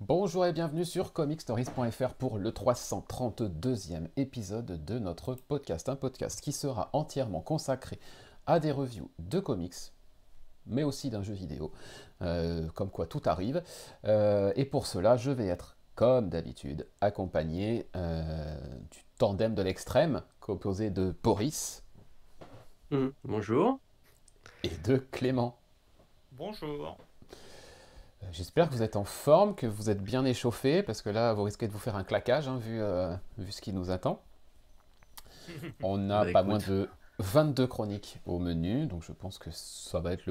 Bonjour et bienvenue sur comicstories.fr pour le 332e épisode de notre podcast. Un podcast qui sera entièrement consacré à des reviews de comics, mais aussi d'un jeu vidéo, comme quoi tout arrive. Et pour cela, je vais être, comme d'habitude, accompagné du tandem de l'extrême, composé de Boris Bonjour. et de Clément. Bonjour. J'espère que vous êtes en forme, que vous êtes bien échauffé, parce que là, vous risquez de vous faire un claquage, hein, vu ce qui nous attend. On n'a pas moins de 22 chroniques au menu, donc je pense que ça va être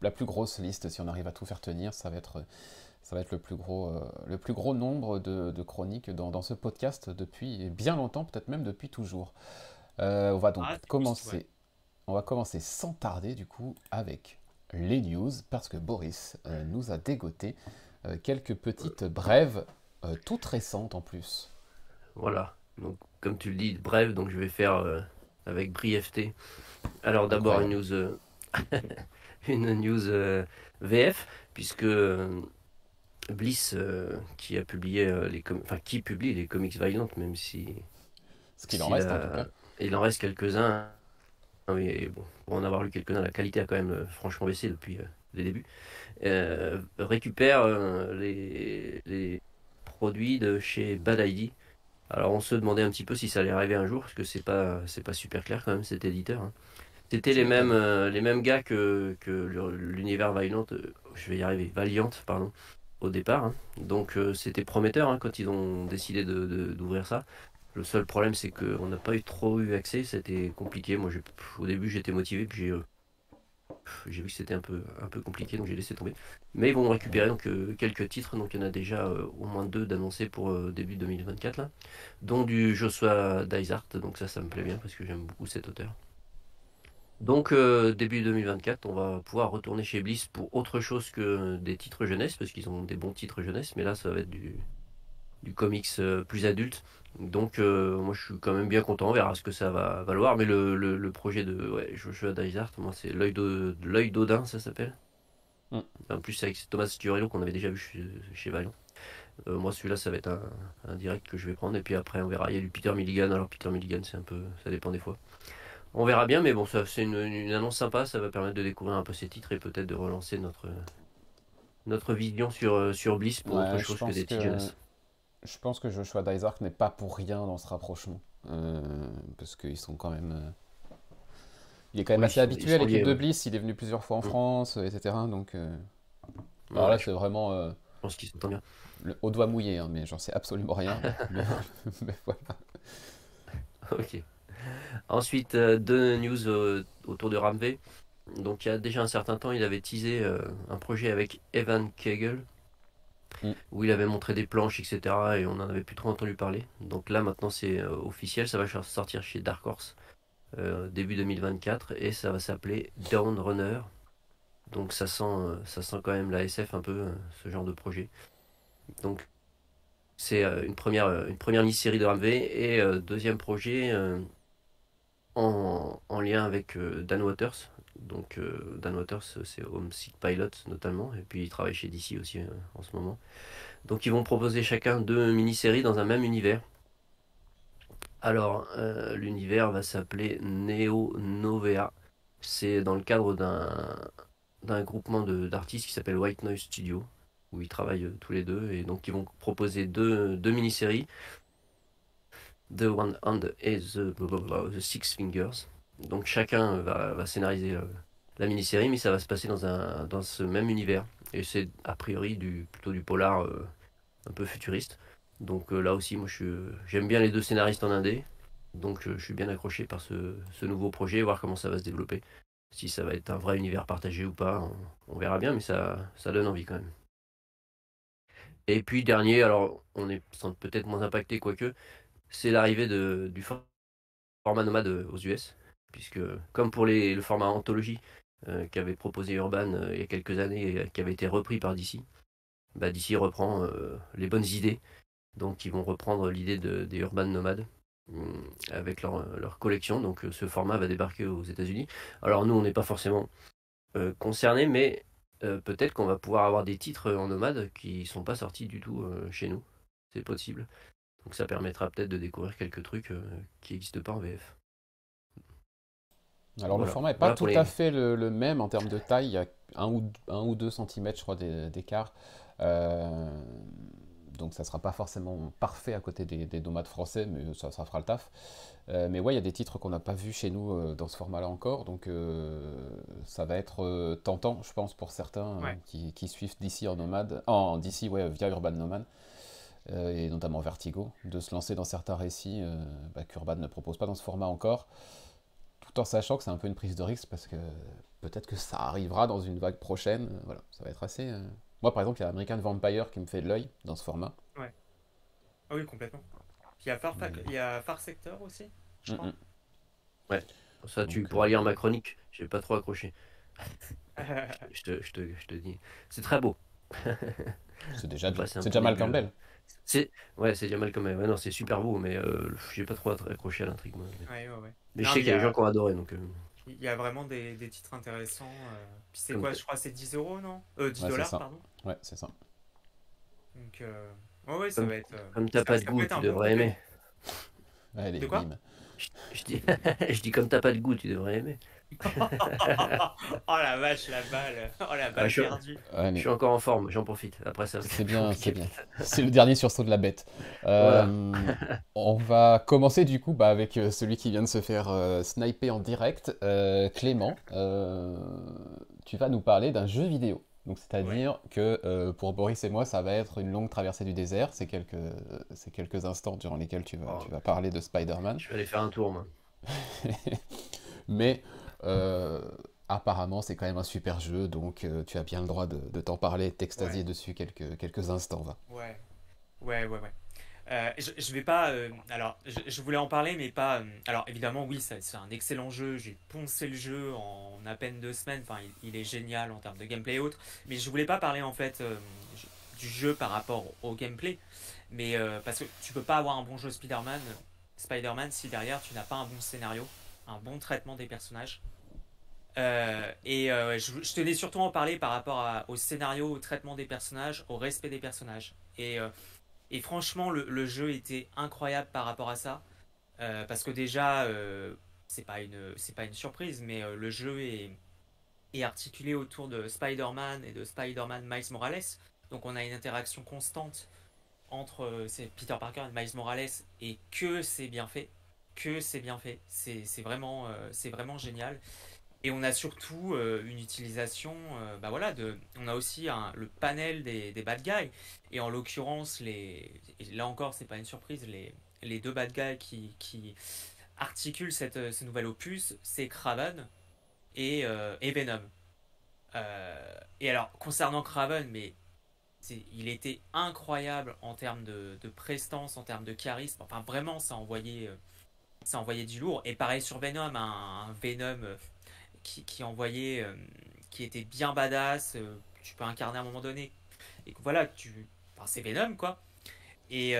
la plus grosse liste. Si on arrive à tout faire tenir, ça va être le plus gros nombre de chroniques dans ce podcast depuis bien longtemps, peut-être même depuis toujours. On va donc commencer. Ouais. On va commencer sans tarder, du coup, avec les news, parce que Boris nous a dégoté quelques petites brèves, toutes récentes en plus. Voilà. Donc, comme tu le dis, bref, donc je vais faire avec brièveté. Alors d'abord une news, une news VF, puisque Bliss, qui a publié qui publie les comics Valiant, même si Ce qu'il en reste en tout cas. il en reste quelques-uns. Oui, et bon, pour en avoir lu quelques-uns, la qualité a quand même franchement baissé depuis les débuts. Récupère les produits de chez Bad ID. Alors on se demandait un petit peu si ça allait arriver un jour, parce que c'est pas super clair quand même cet éditeur, hein. C'était les mêmes gars que l'univers Valiant, je vais y arriver, Valiant, pardon, au départ, hein. Donc c'était prometteur, hein, quand ils ont décidé d'ouvrir ça. Le seul problème, c'est qu'on n'a pas trop eu accès, c'était compliqué. Moi, au début, j'étais motivé, puis j'ai vu que c'était un peu compliqué, donc j'ai laissé tomber. Mais ils vont récupérer donc quelques titres, donc il y en a déjà au moins 2 d'annoncés pour début 2024 là, dont du Joshua Dysart, donc ça me plaît bien parce que j'aime beaucoup cet auteur. Donc début 2024, on va pouvoir retourner chez Bliss pour autre chose que des titres jeunesse, parce qu'ils ont des bons titres jeunesse, mais là ça va être du comics plus adulte. Donc moi je suis quand même bien content, on verra ce que ça va valoir. Mais le projet de Joshua Dysart, moi c'est l'œil d'Odin, ça s'appelle. En plus c'est avec Thomas Turello qu'on avait déjà vu chez Valiant. Moi celui-là ça va être un direct que je vais prendre, et puis après on verra. Il y a du Peter Milligan, alors Peter Milligan c'est un peu, ça dépend des fois. On verra bien, mais bon, ça c'est une annonce sympa, ça va permettre de découvrir un peu ces titres et peut-être de relancer notre vision sur Bliss pour autre chose que des titres jeunesse. Je pense que Joshua Dysart n'est pas pour rien dans ce rapprochement. Parce qu'ils sont quand même. Il est quand même assez habitué à l'équipe de Bliss, il est venu plusieurs fois en France, etc. Donc. Alors là, c'est vraiment. Je pense qu'ils s'entendent bien. Au doigt mouillé, hein, mais j'en sais absolument rien. mais voilà. Ok. Ensuite, 2 news autour de Ramvé. Donc il y a déjà un certain temps, il avait teasé un projet avec Evan Kegel, où il avait montré des planches, etc. Et on n'en avait plus trop entendu parler. Donc là maintenant c'est officiel, ça va sortir chez Dark Horse début 2024, et ça va s'appeler Down Runner. Donc ça sent quand même la SF un peu, ce genre de projet. Donc c'est une première mini-série de Ramvé, et deuxième projet en lien avec Dan Waters. Donc Dan Waters, c'est Homesick Pilot notamment, et puis il travaille chez DC aussi en ce moment. Donc ils vont proposer chacun 2 mini-séries dans un même univers. Alors l'univers va s'appeler Neo Novea. C'est dans le cadre d'un groupement d'artistes qui s'appelle White Noise Studio, où ils travaillent tous les deux, et donc ils vont proposer deux mini-séries, The One Hand et The Six Fingers. Donc chacun va scénariser la mini-série, mais ça va se passer dans ce même univers. Et c'est a priori plutôt du polar un peu futuriste. Donc là aussi, moi j'aime bien les 2 scénaristes en indé. Donc je suis bien accroché par ce nouveau projet, voir comment ça va se développer. Si ça va être un vrai univers partagé ou pas, on verra bien, mais ça donne envie quand même. Et puis dernier, alors on est peut-être moins impacté, quoique, c'est l'arrivée du format nomade aux US, puisque comme pour le format anthologie, qu'avait proposé Urban il y a quelques années et qui avait été repris par DC. Bah, DC reprend les bonnes idées, donc ils vont reprendre l'idée des Urban Nomades avec leur collection. Donc ce format va débarquer aux États-Unis. Alors nous, on n'est pas forcément concernés, mais peut-être qu'on va pouvoir avoir des titres en nomade qui sont pas sortis du tout chez nous. C'est possible. Donc ça permettra peut-être de découvrir quelques trucs qui n'existent pas en VF. Alors le Voilà. format n'est pas Voilà pour tout à les. fait le même en termes de taille, il y a 1 ou 2 centimètres, je crois, d'écart. Euh, donc ça ne sera pas forcément parfait à côté des nomades français, mais ça fera le taf. Mais ouais, il y a des titres qu'on n'a pas vus chez nous dans ce format-là encore, donc ça va être tentant, je pense, pour certains Ouais. qui suivent DC en nomade, en DC, ouais, via Urban Nomad, et notamment Vertigo, de se lancer dans certains récits qu'Urban ne propose pas dans ce format encore, tout en sachant que c'est un peu une prise de risque parce que peut-être que ça arrivera dans une vague prochaine. Voilà, ça va être assez. Moi, par exemple, il y a American Vampire qui me fait de l'œil dans ce format. Ouais. Ah oui, complètement. Puis Mais... Il y a Far Sector aussi, je Mm, crois. mm. Ouais. Ça, tu Donc, pourras lire ma chronique. J'ai pas trop accroché. Je te dis. C'est très beau. c'est déjà Bah, bien. c'est un C'est peu déjà mal nébuleux. Campbell. C'est Ouais, c'est Jamal comme ouais, non, c'est super beau, mais j'ai pas trop accroché à l'intrigue moi. Ouais, ouais, ouais. Mais je Non, sais mais qu'il y a des gens qui ont adoré, donc il y a vraiment des titres intéressants. Puis c'est comme quoi, je crois, c'est 10 euros, non? 10 Ouais, c'est dollars, ça. pardon. Ouais, c'est ça. Donc, ouais, ouais, ça comme va être. comme t'as pas de Ça peut goût, être tu un bon devrais aimer. complément. Allez, De quoi? bim. Je dis, je dis comme t'as pas de goût, tu devrais aimer. Oh la vache, la balle. Oh la Ah, balle perdue. Ouais, je mais suis encore en forme, j'en profite. Après ça va c'est être bien, c'est compliqué bien. peut-être. C'est le dernier sursaut de la bête. Voilà. On va commencer du coup avec celui qui vient de se faire sniper en direct. Clément, tu vas nous parler d'un jeu vidéo. Donc Ouais. c'est-à-dire que pour Boris et moi, ça va être une longue traversée du désert. C'est quelques instants durant lesquels tu Oh, vas parler de Spider-Man. je vais aller faire un tour, moi. Mais euh, apparemment, c'est quand même un super jeu, donc tu as bien le droit de t'en parler, de Ouais. t'extasier dessus quelques instants, va. Ouais. Ouais, ouais, ouais. Je vais pas. Alors, je voulais en parler, mais pas. Alors, évidemment, oui, c'est un excellent jeu. J'ai poncé le jeu en à peine 2 semaines. Enfin, il est génial en termes de gameplay et autres. Mais je voulais pas parler en fait du jeu par rapport au gameplay. Mais parce que tu peux pas avoir un bon jeu Spider-Man si derrière tu n'as pas un bon scénario, un bon traitement des personnages. Je tenais surtout à en parler par rapport au scénario, au traitement des personnages, au respect des personnages. Et franchement, le jeu était incroyable par rapport à ça. Parce que déjà, c'est pas une surprise, mais le jeu est articulé autour de Spider-Man et de Spider-Man Miles Morales. Donc on a une interaction constante entre c'est Peter Parker et Miles Morales et que c'est bien fait. Que c'est bien fait. C'est vraiment génial. Et on a surtout une utilisation, bah voilà, on a aussi le panel des bad guys. Et en l'occurrence, et là encore, c'est pas une surprise, les deux bad guys qui articulent ce nouvel opus, c'est Kraven et Venom. Et alors, concernant Kraven, mais il était incroyable en termes de prestance, en termes de charisme. Enfin, vraiment, ça envoyait du lourd. Et pareil sur Venom, un Venom qui envoyait, qui était bien badass, tu peux incarner à un moment donné. Et que voilà, enfin, c'est Venom quoi. Et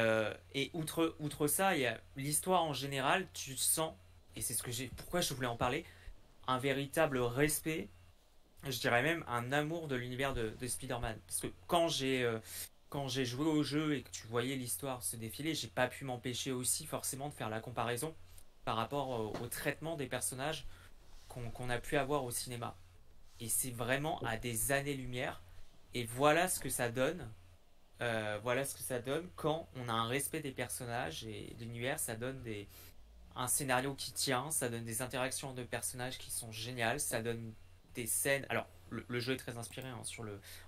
outre ça, il y a l'histoire en général, tu sens, et c'est pourquoi je voulais en parler, un véritable respect, je dirais même un amour de l'univers de Spider-Man. Parce que quand j'ai joué au jeu et que tu voyais l'histoire se défiler, j'ai pas pu m'empêcher aussi forcément de faire la comparaison par rapport au traitement des personnages qu'on a pu avoir au cinéma. Et c'est vraiment à des années-lumière. Et voilà ce que ça donne. Voilà ce que ça donne quand on a un respect des personnages et de l'univers. Ça donne un scénario qui tient, ça donne des interactions de personnages qui sont géniales, ça donne des scènes. Alors, le jeu est très inspiré hein,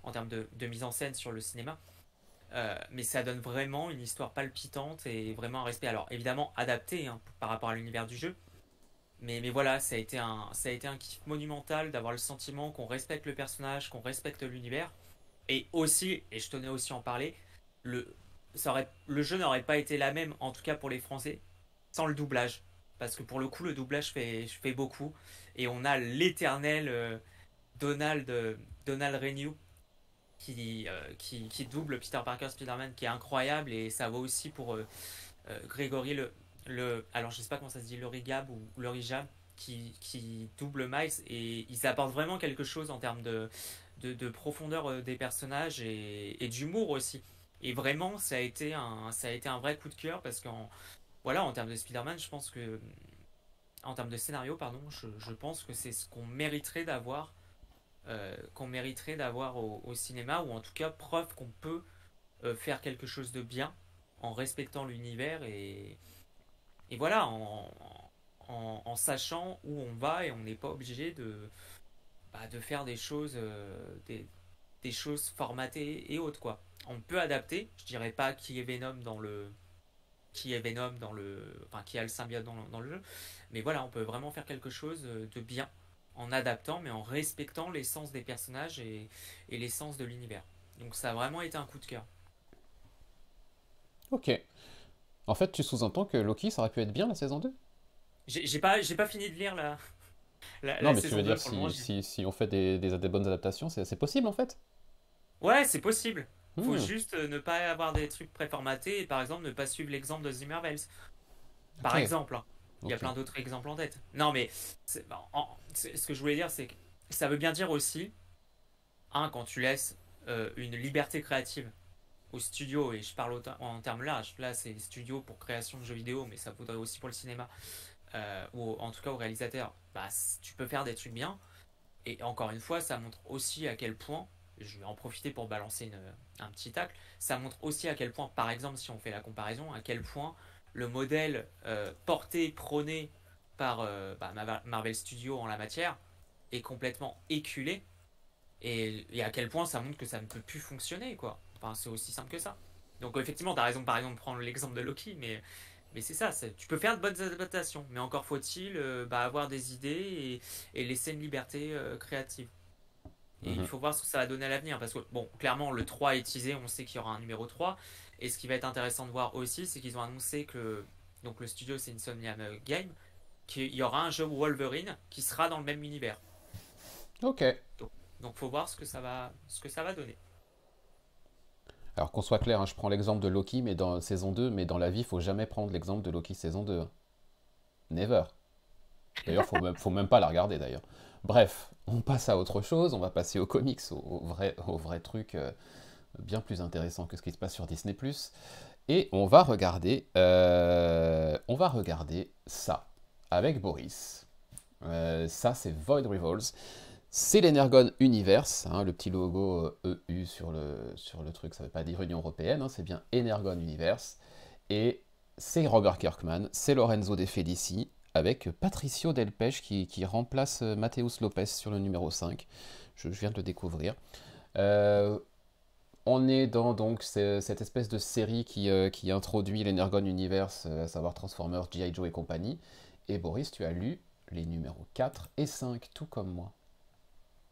en termes de mise en scène sur le cinéma. Mais ça donne vraiment une histoire palpitante et vraiment un respect. Alors, évidemment, adapté hein, par rapport à l'univers du jeu. Mais voilà, ça a été un kiff monumental d'avoir le sentiment qu'on respecte le personnage, qu'on respecte l'univers. Et aussi, et je tenais aussi à en parler, le jeu n'aurait pas été la même, en tout cas pour les Français, sans le doublage. Parce que pour le coup, le doublage fait beaucoup. Et on a l'éternel Donald, Donald Renew qui double Peter Parker Spider-Man, qui est incroyable, et ça vaut aussi pour Grégory alors je sais pas comment ça se dit, Lorigab ou Lorigab, qui double Miles, et ils apportent vraiment quelque chose en termes de profondeur des personnages et d'humour aussi. Et vraiment, ça a été un vrai coup de cœur parce qu'en voilà, en termes de Spider-Man, je pense que en termes de scénario, pardon, je pense que c'est ce qu'on mériterait d'avoir au cinéma, ou en tout cas preuve qu'on peut faire quelque chose de bien en respectant l'univers et voilà, en sachant où on va, et on n'est pas obligé de faire des choses formatées et autres, quoi. On peut adapter, je dirais pas qui est Venom enfin qui a le symbiote dans le jeu, mais voilà, on peut vraiment faire quelque chose de bien en adaptant, mais en respectant l'essence des personnages et l'essence de l'univers. Donc ça a vraiment été un coup de cœur. Ok. En fait, tu sous-entends que Loki, ça aurait pu être bien la saison 2? J'ai pas fini de lire Non, la mais tu saison veux 2 dire, pour le moment. si on fait des bonnes adaptations, c'est possible en fait? Ouais, c'est possible. Faut Hmm, juste ne pas avoir des trucs préformatés, et par exemple ne pas suivre l'exemple de The Marvels. ok, Par exemple, hein. Il y a ok. plein d'autres exemples en tête. Non, mais ce que je voulais dire, c'est que ça veut bien dire aussi, quand tu laisses une liberté créative au studio, et je parle en termes larges, là c'est studio pour création de jeux vidéo, mais ça vaudrait aussi pour le cinéma, ou en tout cas au réalisateur, bah, tu peux faire des trucs bien, et encore une fois, ça montre aussi à quel point, je vais en profiter pour balancer un petit tacle, ça montre aussi à quel point, par exemple, si on fait la comparaison, à quel point le modèle porté, prôné par Marvel Studios en la matière est complètement éculé, et à quel point ça montre que ça ne peut plus fonctionner, quoi. Enfin, c'est aussi simple que ça. Donc effectivement, tu as raison, par exemple, de prendre l'exemple de Loki, mais c'est ça, tu peux faire de bonnes adaptations, mais encore faut-il avoir des idées et laisser une liberté créative. Et il Mhm. faut voir ce que ça va donner à l'avenir, parce que, bon, clairement, le 3 est teasé, on sait qu'il y aura un numéro 3, et ce qui va être intéressant de voir aussi, c'est qu'ils ont annoncé que, donc le studio c'est Insomniac Game, qu'il y aura un jeu Wolverine qui sera dans le même univers. Ok. Donc faut voir ce que ça va donner. Alors qu'on soit clair, hein, je prends l'exemple de Loki, mais dans saison 2, mais dans la vie, il faut jamais prendre l'exemple de Loki saison 2, hein. Never. D'ailleurs, faut même pas la regarder d'ailleurs. Bref, on passe à autre chose, on va passer aux comics, au vrai truc bien plus intéressant que ce qui se passe sur Disney+. Et on va regarder ça avec Boris. Ça, c'est Void Rivals. C'est l'Energon Universe, hein, le petit logo EU sur le truc, ça ne veut pas dire Union Européenne, hein, c'est bien Energon Universe. Et c'est Robert Kirkman, c'est Lorenzo De Felici, avec Patricio Delpech qui remplace Mateus Lopez sur le numéro 5. Je viens de le découvrir. Euh, on est dans donc cette espèce de série qui introduit l'Energon Universe, à savoir Transformers, G.I. Joe et compagnie. Et Boris, tu as lu les numéros 4 et 5, tout comme moi.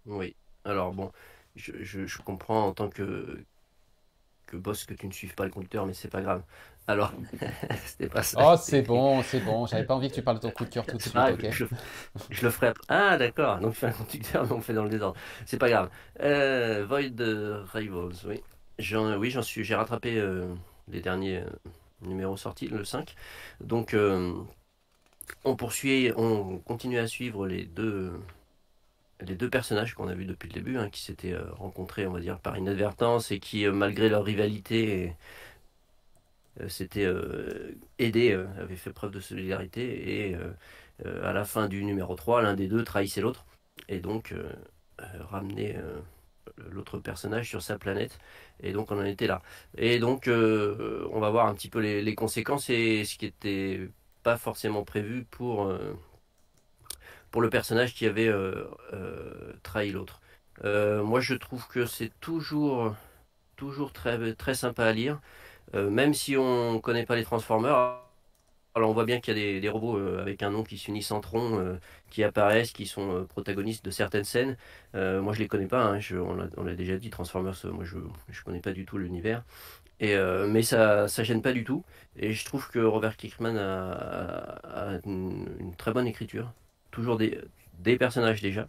Oui. Alors bon, je comprends en tant que boss que tu ne suives pas le conducteur, mais c'est pas grave. Alors, c'était pas ça. Oh, c'est bon, j'avais pas envie que tu parles de ton coup de cœur tout de C'est pas suite, grave, ok? je le ferai après. Ah, d'accord. Donc, je fais un conducteur, mais on fait dans le désordre. C'est pas grave. Void Rivals, oui. Oui, j'ai rattrapé les derniers numéros sortis, le 5. Donc, on continue à suivre les deux personnages qu'on a vus depuis le début, hein, qui s'étaient rencontrés, on va dire, par inadvertance et qui, malgré leur rivalité, s'étaient aidés, avaient fait preuve de solidarité. Et à la fin du numéro 3, l'un des deux trahissait l'autre. Et donc, ramenait l'autre personnage sur sa planète. Et donc, on en était là. Et donc, on va voir un petit peu les conséquences et ce qui était pas forcément prévu pour le personnage qui avait trahi l'autre. Moi, je trouve que c'est toujours très sympa à lire, même si on connaît pas les Transformers. Alors on voit bien qu'il y a des robots avec un nom qui s'unissent en tronc, qui apparaissent, qui sont protagonistes de certaines scènes. Moi je les connais pas, hein, on l'a déjà dit, Transformers, moi je connais pas du tout l'univers. Mais ça gêne pas du tout. Et je trouve que Robert Kirkman a une très bonne écriture. Toujours des personnages déjà.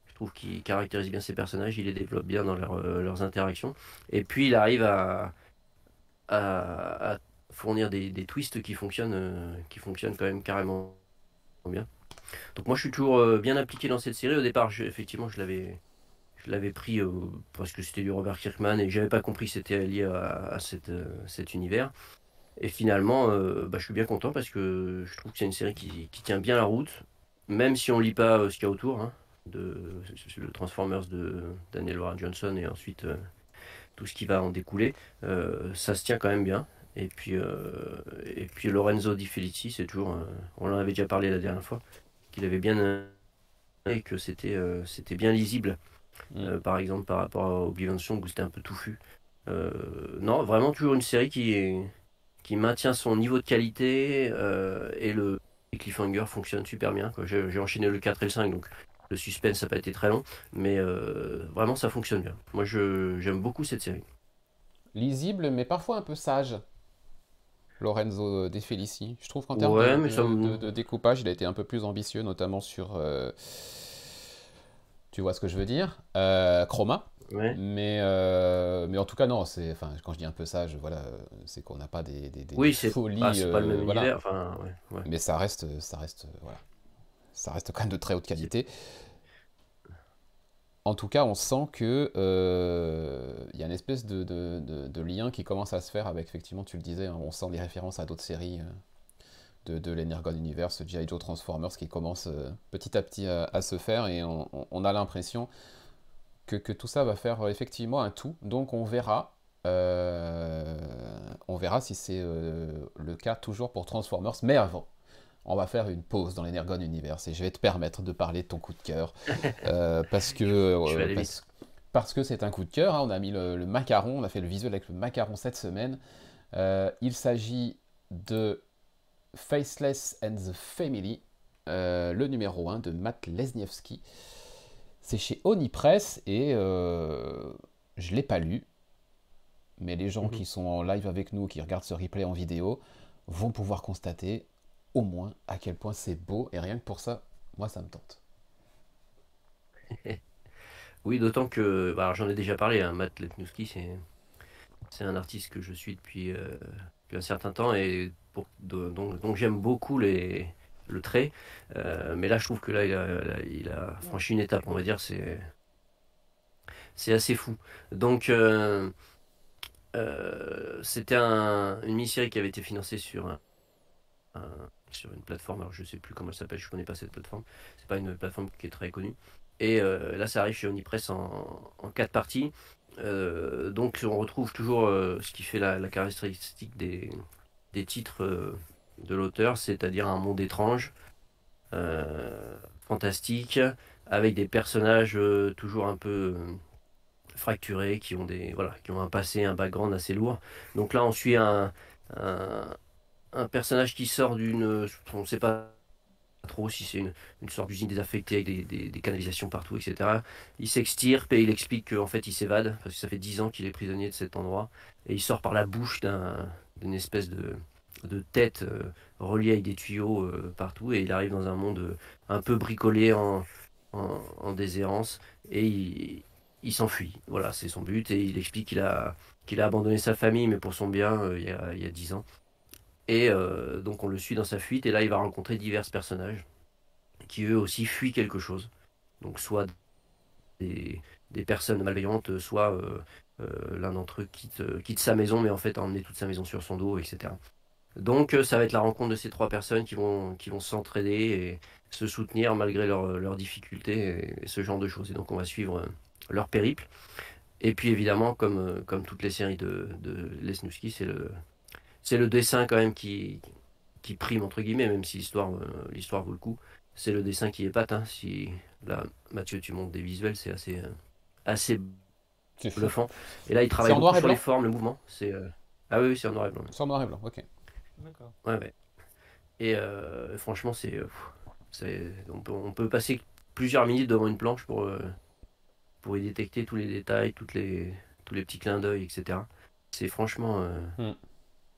Je trouve qu'il caractérise bien ses personnages, il les développe bien dans leurs interactions. Et puis il arrive à fournir des twists qui fonctionnent quand même carrément bien. Donc moi je suis toujours bien impliqué dans cette série. Au départ, effectivement, je l'avais pris parce que c'était du Robert Kirkman et j'avais pas compris que c'était lié à cet univers. Et finalement, je suis bien content parce que je trouve que c'est une série qui tient bien la route, même si on lit pas ce qu'il y a autour, hein, le Transformers de Daniel Warren Johnson et ensuite tout ce qui va en découler. Ça se tient quand même bien. Et puis Lorenzo Di Felici, c'est toujours, on en avait déjà parlé la dernière fois, qu'il avait bien et que c'était bien lisible. Par exemple, par rapport à Oblivion Song où c'était un peu touffu. Non, vraiment toujours une série qui maintient son niveau de qualité et les cliffhanger fonctionne super bien, quoi. J'ai enchaîné le 4 et le 5, donc le suspense n'a pas été très long, mais vraiment ça fonctionne bien. Moi j'aime beaucoup cette série. Lisible, mais parfois un peu sage. Lorenzo De Felici. Je trouve qu'en termes Ouais, mais ça de découpage, il a été un peu plus ambitieux, notamment sur, tu vois ce que je veux dire, Chroma. Ouais. Mais en tout cas, non, enfin, quand je dis un peu sage, voilà, c'est qu'on n'a pas des Oui, folies, c'est pas le même voilà. univers, enfin, ouais. Mais voilà, ça reste quand même de très haute qualité. En tout cas, on sent que il y a une espèce de lien qui commence à se faire avec, effectivement, tu le disais, hein, on sent des références à d'autres séries de l'Energon Universe, G.I. Joe Transformers, qui commencent petit à petit à se faire, et on a l'impression que tout ça va faire effectivement un tout. Donc on verra si c'est le cas toujours pour Transformers. Mais avant, on va faire une pause dans l'Energon Universe et je vais te permettre de parler de ton coup de cœur. Parce que Je vais aller vite. parce que c'est un coup de cœur, hein. On a mis le macaron, on a fait le visuel avec le macaron cette semaine. Il s'agit de Faceless and the Family, le numéro 1 de Matt Lesniewski. C'est chez Onipress et je ne l'ai pas lu, mais les gens qui sont en live avec nous, qui regardent ce replay en vidéo, vont pouvoir constater au moins à quel point c'est beau, et rien que pour ça, moi ça me tente. Oui, d'autant que, alors, j'en ai déjà parlé, hein, Matt Letnowski, c'est un artiste que je suis depuis un certain temps et donc j'aime beaucoup le trait. Mais là, je trouve que là, il a franchi une étape, on va dire, c'est assez fou. Donc, c'était une mini-série qui avait été financée sur une plateforme, alors je sais plus comment elle s'appelle, je connais pas cette plateforme, c'est pas une plateforme qui est très connue. Et là, ça arrive chez Onipress en 4 parties. Donc, on retrouve toujours ce qui fait la caractéristique des titres de l'auteur, c'est-à-dire un monde étrange, fantastique, avec des personnages toujours un peu fracturés, qui ont un passé, un background assez lourd. Donc là, on suit un, un personnage qui sort on ne sait pas trop si c'est une sorte d'usine désaffectée avec des canalisations partout, etc. Il s'extirpe et il explique qu'en fait il s'évade, parce que ça fait 10 ans qu'il est prisonnier de cet endroit, et il sort par la bouche d'une espèce de tête reliée avec des tuyaux partout, et il arrive dans un monde un peu bricolé en déshérence, et il s'enfuit. Voilà, c'est son but, et il explique qu'il a abandonné sa famille, mais pour son bien, il y a 10 ans. Et donc on le suit dans sa fuite, et là il va rencontrer divers personnages qui eux aussi fuient quelque chose. Donc soit des personnes malveillantes, soit l'un d'entre eux quitte sa maison, mais en fait a emmené toute sa maison sur son dos, etc. Donc ça va être la rencontre de ces 3 personnes qui vont s'entraider et se soutenir malgré leurs difficultés et ce genre de choses. Et donc on va suivre leur périple. Et puis évidemment, comme toutes les séries de Lesniewski, c'est le dessin quand même qui prime entre guillemets, même si l'histoire vaut le coup. C'est le dessin qui épate, hein. Si là, Mathieu, tu montes des visuels, c'est assez C'est fou. bluffant. Et là, il C'est travaille en noir beaucoup et sur les blanc? formes, le mouvement. Ah oui, c'est en noir et blanc. C'est en noir et blanc, ok. D'accord. Ouais, ouais. Et franchement, on peut passer plusieurs minutes devant une planche pour y détecter tous les détails, tous les petits clins d'œil, etc. C'est franchement, euh, Hmm.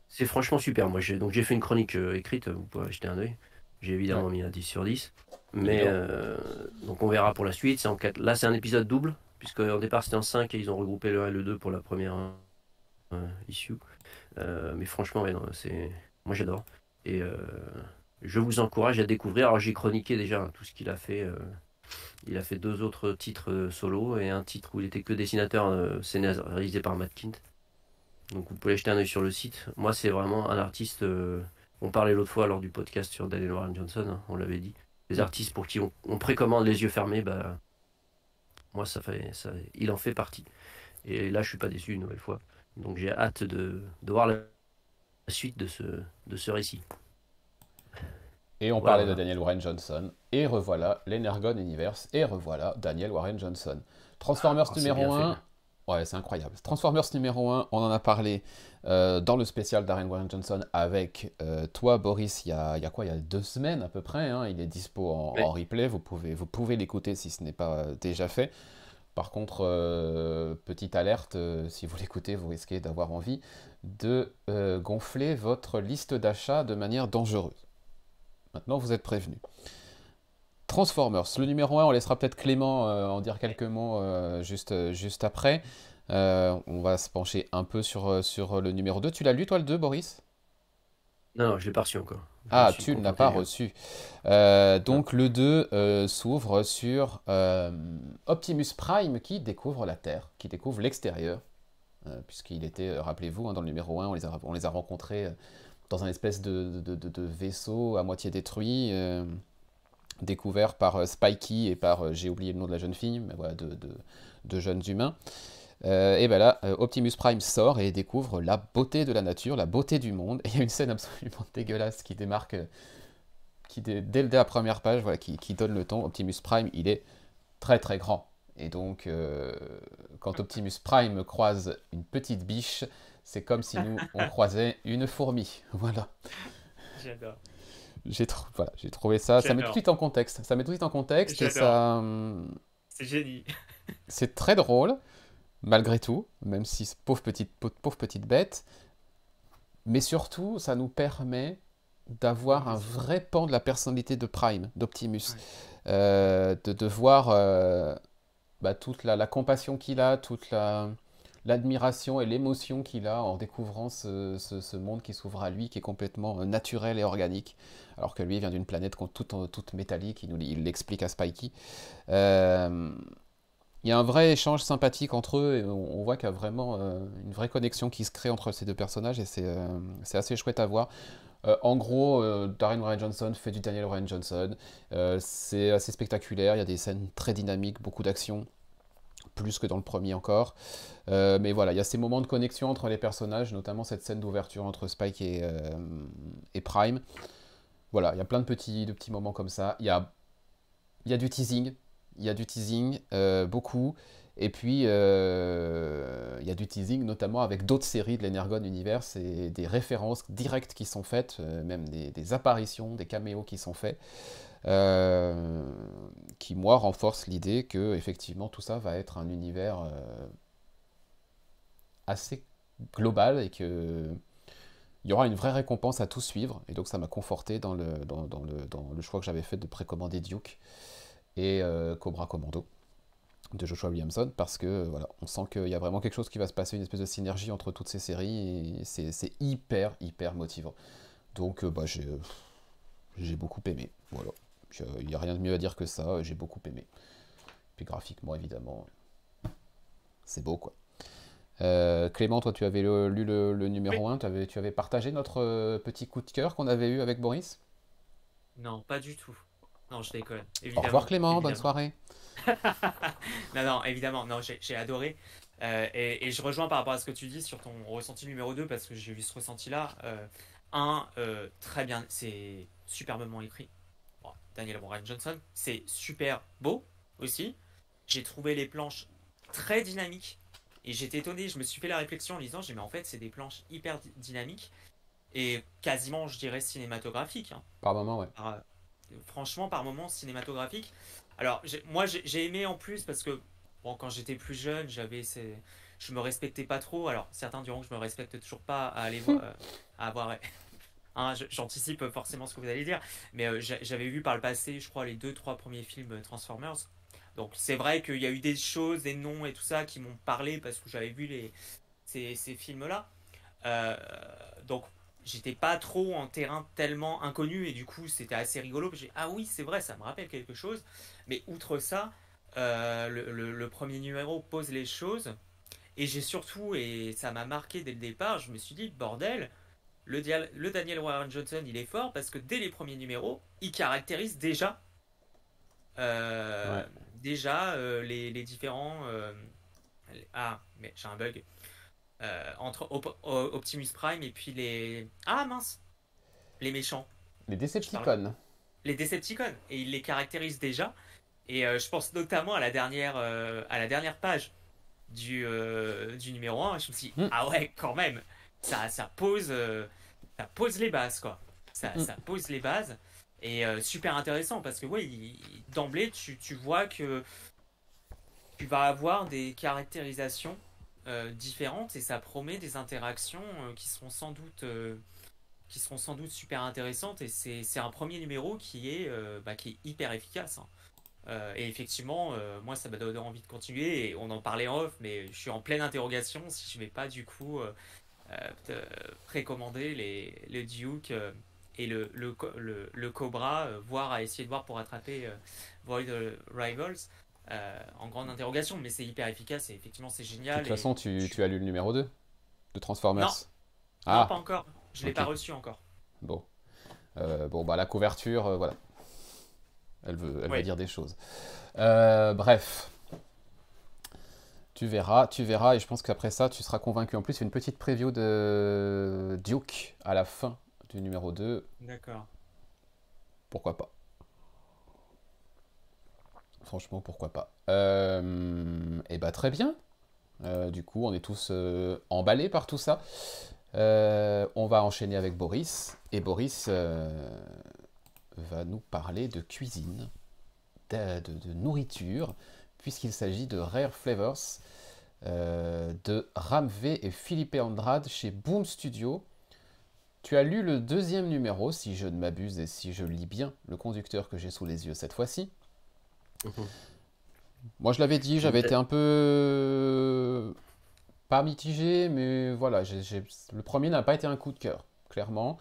c'est franchement super. Moi, j'ai fait une chronique écrite, vous pouvez jeter un œil. J'ai Ouais, évidemment mis un 10 sur 10. Mais évidemment. Donc on verra pour la suite. Là, c'est un épisode double, puisque au départ c'était en 5 et ils ont regroupé le 1 et le 2 pour la première issue. Mais franchement, ouais, non, moi j'adore. Et je vous encourage à découvrir. Alors j'ai chroniqué déjà tout ce qu'il a fait. Il a fait 2 autres titres solo et un titre où il était que dessinateur scénarisé par Matt Kindt. Donc vous pouvez jeter un œil sur le site. Moi c'est vraiment un artiste. On parlait l'autre fois lors du podcast sur Daniel Warren Johnson, hein, on l'avait dit. Les artistes pour qui on précommande les yeux fermés, bah moi il en fait partie. Et là je suis pas déçu une nouvelle fois. Donc j'ai hâte de voir la suite de ce récit. Et on parlait de Daniel Warren Johnson, et revoilà l'Energon Universe, et revoilà Daniel Warren Johnson. Transformers numéro 1, ouais, c'est incroyable. Transformers numéro 1, on en a parlé dans le spécial Darren Warren Johnson avec toi, Boris, il y a quoi? Il y a 2 semaines à peu près, hein, il est dispo en replay, vous pouvez l'écouter si ce n'est pas déjà fait. Par contre, petite alerte, si vous l'écoutez, vous risquez d'avoir envie de gonfler votre liste d'achat de manière dangereuse. Maintenant, vous êtes prévenus. Transformers, le numéro 1, on laissera peut-être Clément en dire quelques mots juste après. On va se pencher un peu sur le numéro 2. Tu l'as lu, toi, le 2, Boris? Non, je l'ai pas reçu encore. Tu ne l'as pas reçu. Donc, le 2 s'ouvre sur Optimus Prime qui découvre la Terre, qui découvre l'extérieur. Puisqu'il était, rappelez-vous, hein, dans le numéro 1, on les a rencontrés dans un espèce de vaisseau à moitié détruit, découvert par Spikey et par, j'ai oublié le nom de la jeune fille, mais voilà, de jeunes humains. Et ben là, Optimus Prime sort et découvre la beauté de la nature, la beauté du monde. Et il y a une scène absolument dégueulasse qui démarque, dès la première page, voilà, qui donne le ton. Optimus Prime, il est très très grand. Et donc, quand Optimus Prime croise une petite biche, c'est comme si nous, on croisait une fourmi. Voilà. J'adore. J'ai trouvé ça. Ça met tout de suite en contexte. Et ça. C'est génie. C'est très drôle, malgré tout, même si pauvre petite bête. Mais surtout, ça nous permet d'avoir un vrai pan de la personnalité de Prime, d'Optimus. Ouais. De voir toute la compassion qu'il a, toute l'admiration et l'émotion qu'il a en découvrant ce monde qui s'ouvre à lui, qui est complètement naturel et organique, alors que lui vient d'une planète toute métallique, il l'explique à Spikey. Il y a un vrai échange sympathique entre eux, et on voit qu'il y a vraiment une vraie connexion qui se crée entre ces deux personnages, et c'est assez chouette à voir. En gros, Darren Warren Johnson fait du Daniel Warren Johnson, c'est assez spectaculaire, il y a des scènes très dynamiques, beaucoup d'action, plus que dans le premier encore. Mais voilà, il y a ces moments de connexion entre les personnages, notamment cette scène d'ouverture entre Spike et Prime. Voilà, il y a plein de petits moments comme ça. Il y a du teasing, beaucoup. Et puis, il y a du teasing notamment avec d'autres séries de l'Energon Universe et des références directes qui sont faites, même des apparitions, des caméos qui sont faits. Qui, moi, renforce l'idée que effectivement tout ça va être un univers assez global et que il y aura une vraie récompense à tout suivre. Et donc ça m'a conforté dans le choix que j'avais fait de précommander Duke et Cobra Commando de Joshua Williamson, parce que voilà, on sent qu'il y a vraiment quelque chose qui va se passer, une espèce de synergie entre toutes ces séries, et c'est hyper motivant. Donc j'ai beaucoup aimé, voilà. Il n'y a rien de mieux à dire que ça, j'ai beaucoup aimé. Puis graphiquement, évidemment, c'est beau, quoi. Clément, toi, tu avais lu le numéro 1, tu avais partagé notre petit coup de cœur qu'on avait eu avec Boris? Non, pas du tout. Non, je déconne. Évidemment, au revoir Clément, évidemment. Bonne soirée. non, évidemment, non, j'ai adoré. Et je rejoins par rapport à ce que tu dis sur ton ressenti numéro 2, parce que j'ai vu ce ressenti-là. Très bien, c'est superbement écrit. Bon, Daniel Warren Johnson, c'est super beau aussi. J'ai trouvé les planches très dynamiques. Et j'étais étonné, je me suis fait la réflexion en lisant, mais en fait, c'est des planches hyper dynamiques. Et quasiment, je dirais, cinématographiques. Hein. Par moment, ouais. Franchement, par moments cinématographiques. Alors, moi, j'ai aimé en plus parce que, bon, quand j'étais plus jeune, je me respectais pas trop. Alors, certains diront que je me respecte toujours pas à aller voir, à avoir hein, j'anticipe forcément ce que vous allez dire, mais j'avais vu par le passé, je crois, les deux, trois premiers films Transformers. Donc c'est vrai qu'il y a eu des choses, des noms et tout ça qui m'ont parlé parce que j'avais vu ces films-là. Euh, donc j'étais pas trop en terrain tellement inconnu et du coup c'était assez rigolo. Ah oui, c'est vrai, ça me rappelle quelque chose. Mais outre ça, le premier numéro pose les choses. Et j'ai surtout, et ça m'a marqué dès le départ, je me suis dit, bordel, le Daniel Warren Johnson, il est fort parce que dès les premiers numéros, il caractérise Ouais. les différents... ah, mais j'ai un bug. Entre Optimus Prime et puis les... Ah mince, les méchants. Les Je parle... Decepticons. Les Decepticons. Et il les caractérise déjà. Et je pense notamment à la dernière page du numéro 1. Je me suis dit, Mm, ah ouais, quand même, ça pose les bases, quoi. mm. Ça pose les bases. Et super intéressant parce que, ouais, d'emblée, tu vois que tu vas avoir des caractérisations différentes et ça promet des interactions qui seront sans doute super intéressantes. Et c'est un premier numéro qui est hyper efficace, hein. Et effectivement, moi, ça m'a donné envie de continuer. Et on en parlait en off, mais je suis en pleine interrogation si je vais pas du coup précommander le Duke et le Cobra, voire à essayer de voir pour attraper Void Rivals. En grande interrogation, mais c'est hyper efficace et effectivement c'est De toute génial. Et façon, tu as lu le numéro 2 de non, Transformers. non, pas Ah, encore. Je l'ai ok. pas reçu encore. Bon. Bon, bah la couverture, voilà. Elle veut Oui, dire des choses. Bref. Tu verras, et je pense qu'après ça, tu seras convaincu. En plus, il y a une petite preview de Duke à la fin du numéro 2. d'accord. Pourquoi pas? Franchement, pourquoi pas? Et bah très bien. Du coup, on est tous emballés par tout ça. On va enchaîner avec Boris. Et Boris va nous parler de cuisine, de nourriture, puisqu'il s'agit de Rare Flavors, de Ramvé et Philippe Andrade chez Boom Studio. Tu as lu le deuxième numéro, si je ne m'abuse et si je lis bien le conducteur que j'ai sous les yeux cette fois-ci. Mhm. Moi, je l'avais dit, j'avais été un peu pas mitigé, mais voilà, le premier n'a pas été un coup de cœur, clairement.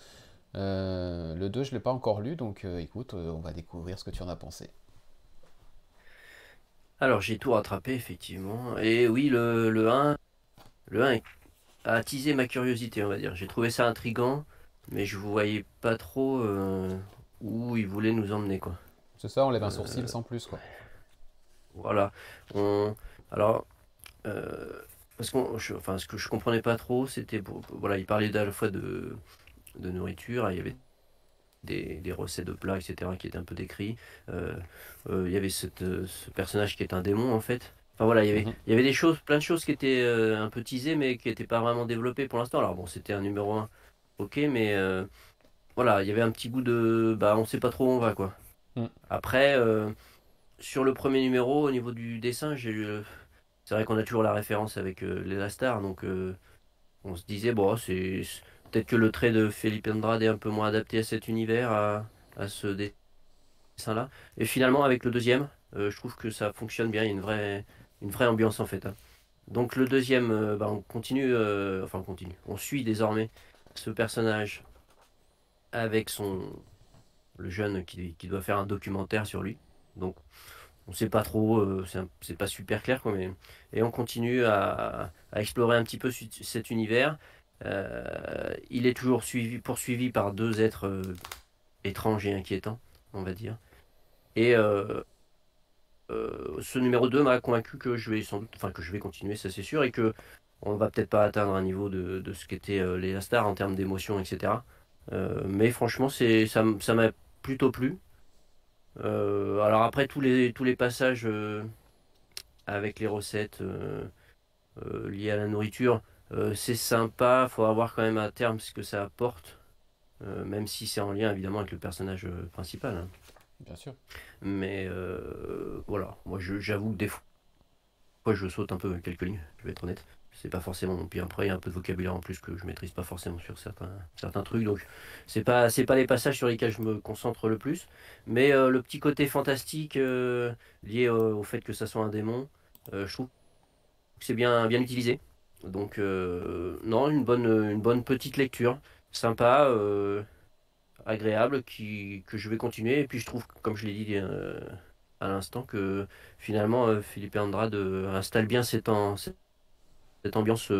Le 2, je ne l'ai pas encore lu, donc écoute, on va découvrir ce que tu en as pensé. Alors, j'ai tout rattrapé, effectivement. Et oui, le 1 a attisé ma curiosité, on va dire. J'ai trouvé ça intriguant, mais je ne voyais pas trop où il voulait nous emmener, quoi. C'est ça, on lève un sourcil Euh, sans plus, quoi. voilà. On... Alors, euh, parce enfin, ce que je comprenais pas trop, c'était, voilà, il parlait à la fois de nourriture, il y avait des recettes de plats, etc., qui étaient un peu décrits. Euh, il y avait ce personnage qui est un démon, en fait. Enfin voilà, Mhm. il y avait des choses, plein de choses qui étaient un peu teasées, mais qui n'étaient pas vraiment développées pour l'instant. Alors bon, c'était un numéro 1, ok, mais voilà, il y avait un petit goût de... Bah, on sait pas trop où on va, quoi. Mm. Après, sur le premier numéro, au niveau du dessin, c'est vrai qu'on a toujours la référence avec les Star, donc on se disait, bon, peut-être que le trait de Felipe Andrade est un peu moins adapté à cet univers, à ce dessin-là. Et finalement, avec le deuxième, je trouve que ça fonctionne bien. Il y a une vraie ambiance en fait, hein. Donc le deuxième, bah, on continue, enfin on continue. On suit désormais ce personnage avec le jeune qui doit faire un documentaire sur lui. Donc on sait pas trop, c'est pas super clair quoi, mais et on continue à explorer un petit peu cet univers. Il est toujours poursuivi par deux êtres étranges et inquiétants, on va dire. Et ce numéro 2 m'a convaincu que je vais sans doute, enfin que je vais continuer, ça c'est sûr, et que on va peut-être pas atteindre un niveau de ce qu'étaient les Stars en termes d'émotion, etc. Mais franchement, ça m'a plutôt plu. Alors après tous les passages avec les recettes liées à la nourriture, c'est sympa. Faut avoir quand même à terme ce que ça apporte, même si c'est en lien évidemment avec le personnage principal, hein. Bien sûr. Mais voilà, moi j'avoue que des fois je saute un peu quelques lignes, je vais être honnête. c'est pas forcément. Puis après, il y a un peu de vocabulaire en plus que je maîtrise pas forcément sur certains trucs. Donc, c'est pas les passages sur lesquels je me concentre le plus. Mais le petit côté fantastique lié au fait que ça soit un démon, je trouve que c'est bien utilisé. Donc, non, une bonne petite lecture. Sympa, agréable, que je vais continuer. Et puis, je trouve, comme je l'ai dit à l'instant, que finalement, Philippe Andrade installe bien cette ambiance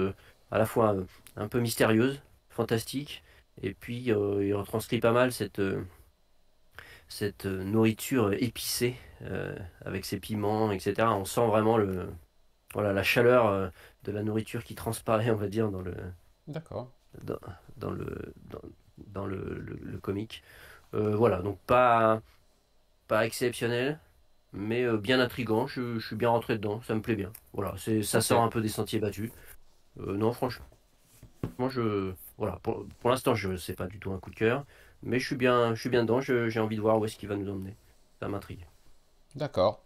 à la fois un peu mystérieuse, fantastique, et puis il retranscrit pas mal cette nourriture épicée avec ses piments, etc. On sent vraiment voilà, la chaleur de la nourriture qui transparaît, on va dire, D'accord. dans, dans le, dans, dans le comique. Voilà, donc pas exceptionnel, mais bien intriguant. Je suis bien rentré dedans, ça me plaît bien. Voilà, ça Ok. sort un peu des sentiers battus. Non, franchement. Moi, voilà, pour l'instant, je sais pas du tout un coup de cœur, mais je suis bien dedans. J'ai envie de voir où est-ce qu'il va nous emmener. Ça m'intrigue. D'accord.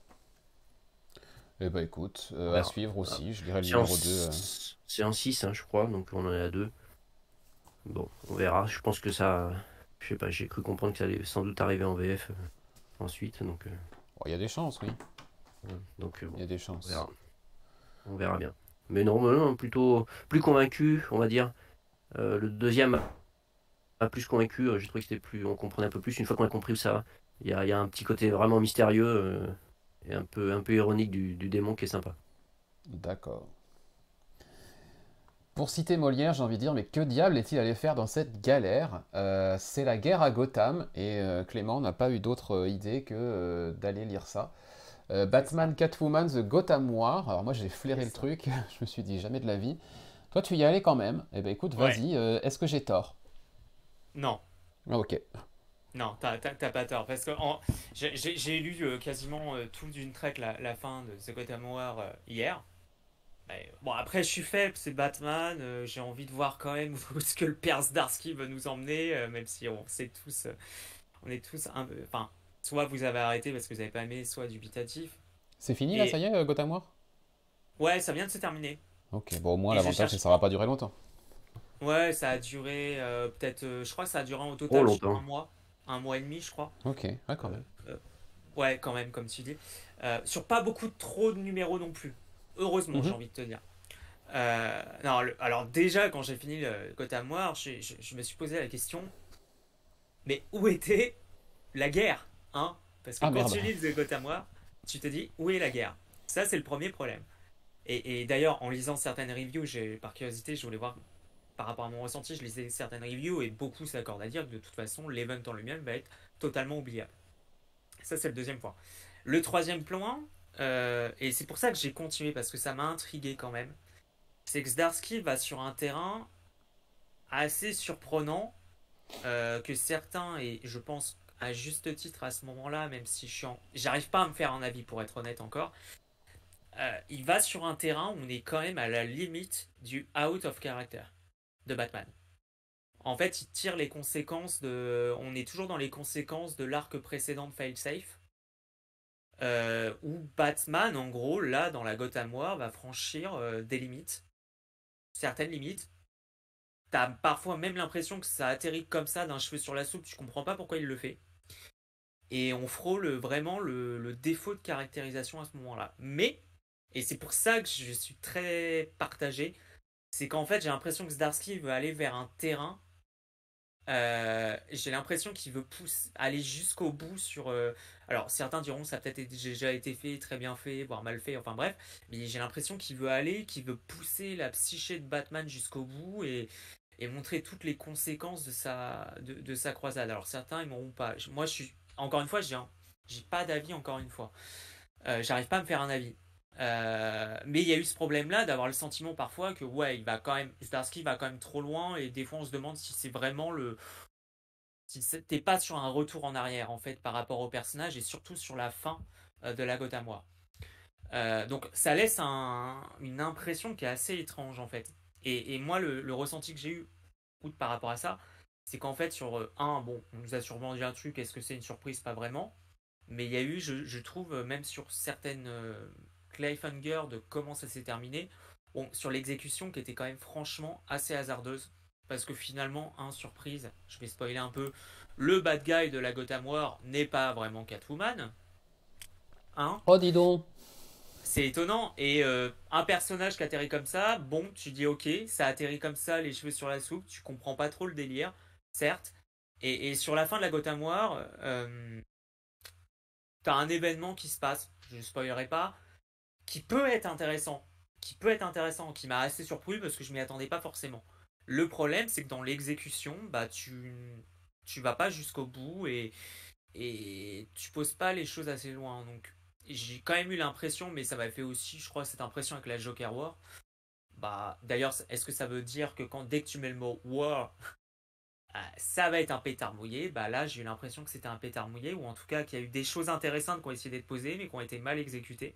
Eh ben écoute, On à verra. suivre Voilà. aussi, je dirais le C'est en, numéro 2. c'est en 6, hein, je crois, donc on en est à 2. Bon, on verra. Je pense que ça, je sais pas, j'ai cru comprendre que ça allait sans doute arriver en VF ensuite, donc, Il y a des chances, oui. Il bon, y a des on chances. verra. On verra bien. Mais non, plutôt plus convaincu, on va dire. Le deuxième m'a plus convaincu. J'ai trouvé que c'était plus, on comprenait un peu plus. Une fois qu'on a compris où ça va, il y a un petit côté vraiment mystérieux et un peu ironique du démon qui est sympa. D'accord. Pour citer Molière, j'ai envie de dire, mais que diable est-il allé faire dans cette galère? C'est la guerre à Gotham, et Clément n'a pas eu d'autre idée que d'aller lire ça. C'est ça. Batman Catwoman The Gotham War. Alors moi j'ai C'est flairé le ça. truc, je me suis dit jamais de la vie. Toi tu y allais quand même. Eh ben écoute, Ouais. vas-y, est-ce que j'ai tort? Non. Ah, ok. Non, t'as pas tort. Parce que j'ai lu quasiment tout d'une traite la fin de The Gotham War hier. Bon, après, je suis faible, c'est Batman. J'ai envie de voir quand même où est-ce que le père Zdarsky veut nous emmener, même si on sait tous, on est tous un peu. Enfin, soit vous avez arrêté parce que vous avez pas aimé, soit dubitatif. C'est fini là, ça Et y est, Gotham War? ouais, ça vient de se terminer. Ok, bon au moins Et je l'avantage c'est que cherche. ça va pas durer longtemps. Ouais, ça a duré peut-être. Je crois que ça a duré au Trop total longtemps. un mois et demi, je crois. Ok, ouais quand Euh, même. euh, ouais, quand même, comme tu dis. Sur pas beaucoup trop de numéros non plus. Heureusement, j'ai Mhm. envie de te dire. Non, alors déjà, quand j'ai fini le Gotham War, je me suis posé la question, mais où était la guerre, hein? Parce que Ah quand merde. tu lis The Gotham War, tu te dis, où est la guerre? Ça, c'est le premier problème. Et d'ailleurs, en lisant certaines reviews, par curiosité, je voulais voir par rapport à mon ressenti, je lisais certaines reviews et beaucoup s'accordent à dire que de toute façon, l'event en lui-même va être totalement oubliable. Ça, c'est le deuxième point. Le troisième point, et c'est pour ça que j'ai continué, parce que ça m'a intrigué quand même, c'est que Zdarsky va sur un terrain assez surprenant que certains, et je pense à juste titre à ce moment-là, même si j'arrive pas à me faire un avis pour être honnête encore, il va sur un terrain où on est quand même à la limite du out of character de Batman. En fait, il tire les conséquences de. On est toujours dans les conséquences de l'arc précédent de Failsafe, où Batman, en gros, là, dans la Gotham War, va franchir des limites, certaines limites. T'as parfois même l'impression que ça atterrit comme ça d'un cheveu sur la soupe, tu comprends pas pourquoi il le fait. Et on frôle vraiment le défaut de caractérisation à ce moment-là. Mais, et c'est pour ça que je suis très partagé, c'est qu'en fait j'ai l'impression que Zdarsky veut aller vers un terrain. J'ai l'impression qu'il veut aller jusqu'au bout sur. Alors certains diront ça a peut-être déjà été fait, très bien fait, voire mal fait, enfin bref. Mais j'ai l'impression qu'il veut pousser la psyché de Batman jusqu'au bout et montrer toutes les conséquences de sa croisade. Alors certains ils m'auront pas. Moi je suis encore une fois j'ai pas d'avis encore une fois. J'arrive pas à me faire un avis. Mais il y a eu ce problème-là d'avoir le sentiment parfois que ouais, il va quand même, Zdarsky va quand même trop loin et des fois on se demande si c'est vraiment si t'es pas sur un retour en arrière en fait par rapport au personnage et surtout sur la fin de la Gotham War. Donc ça laisse une impression qui est assez étrange en fait. Et moi le ressenti que j'ai eu par rapport à ça, c'est qu'en fait sur bon, on nous a sûrement dit un truc, est-ce que c'est une surprise? Pas vraiment. Mais il y a eu, je trouve, même sur certaines cliffhanger de comment ça s'est terminé, Bon, sur l'exécution qui était quand même franchement assez hasardeuse. Parce que finalement, surprise, je vais spoiler un peu, le bad guy de la Gotham War n'est pas vraiment Catwoman. Hein. Oh, dis donc. C'est étonnant. Et un personnage qui atterrit comme ça, bon, tu dis ok, ça atterrit comme ça, les cheveux sur la soupe, tu comprends pas trop le délire, certes. Et sur la fin de la Gotham War, t'as un événement qui se passe, je ne spoilerai pas, qui peut être intéressant. Qui m'a assez surpris parce que je m'y attendais pas forcément. Le problème, c'est que dans l'exécution, bah tu vas pas jusqu'au bout et tu poses pas les choses assez loin. Donc j'ai quand même eu l'impression, mais ça m'a fait aussi, je crois, cette impression avec la Joker War. Bah d'ailleurs, est-ce que ça veut dire que dès que tu mets le mot War, ça va être un pétard mouillé? Bah là, j'ai eu l'impression que c'était un pétard mouillé, ou en tout cas qu'il y a eu des choses intéressantes qui ont essayé d'être posées, mais qui ont été mal exécutées.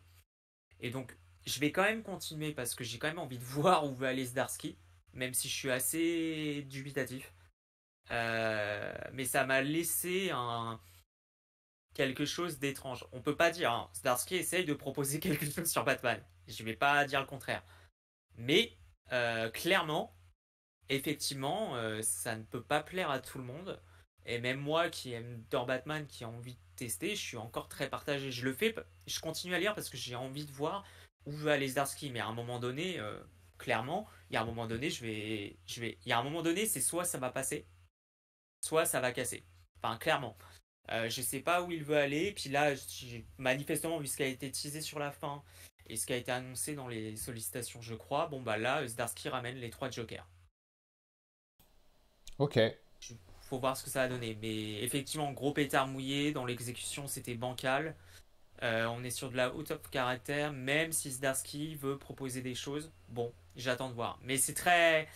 Et donc, je vais quand même continuer parce que j'ai quand même envie de voir où veut aller Zdarsky, même si je suis assez dubitatif. Mais ça m'a laissé quelque chose d'étrange. On peut pas dire, hein, Zdarsky essaye de proposer quelque chose sur Batman. Je vais pas dire le contraire. Mais clairement, effectivement, ça ne peut pas plaire à tout le monde. Et même moi qui aime dans Batman, qui a envie de tester, je suis encore très partagé. Je continue à lire parce que j'ai envie de voir où veut aller Zdarsky. Mais à un moment donné, clairement, il y a un moment donné, il y a un moment donné, c'est soit ça va passer, soit ça va casser. Enfin, clairement. Je sais pas où il veut aller. Puis là, manifestement, vu ce qui a été teasé sur la fin et ce qui a été annoncé dans les sollicitations, je crois, bon bah là, Zdarsky ramène les 3 Jokers. Ok. Faut voir ce que ça va donner. Mais effectivement, gros pétard mouillé. Dans l'exécution, c'était bancal. On est sur de la out of caractère. Même si Zdarsky veut proposer des choses, bon, j'attends de voir. Mais c'est très,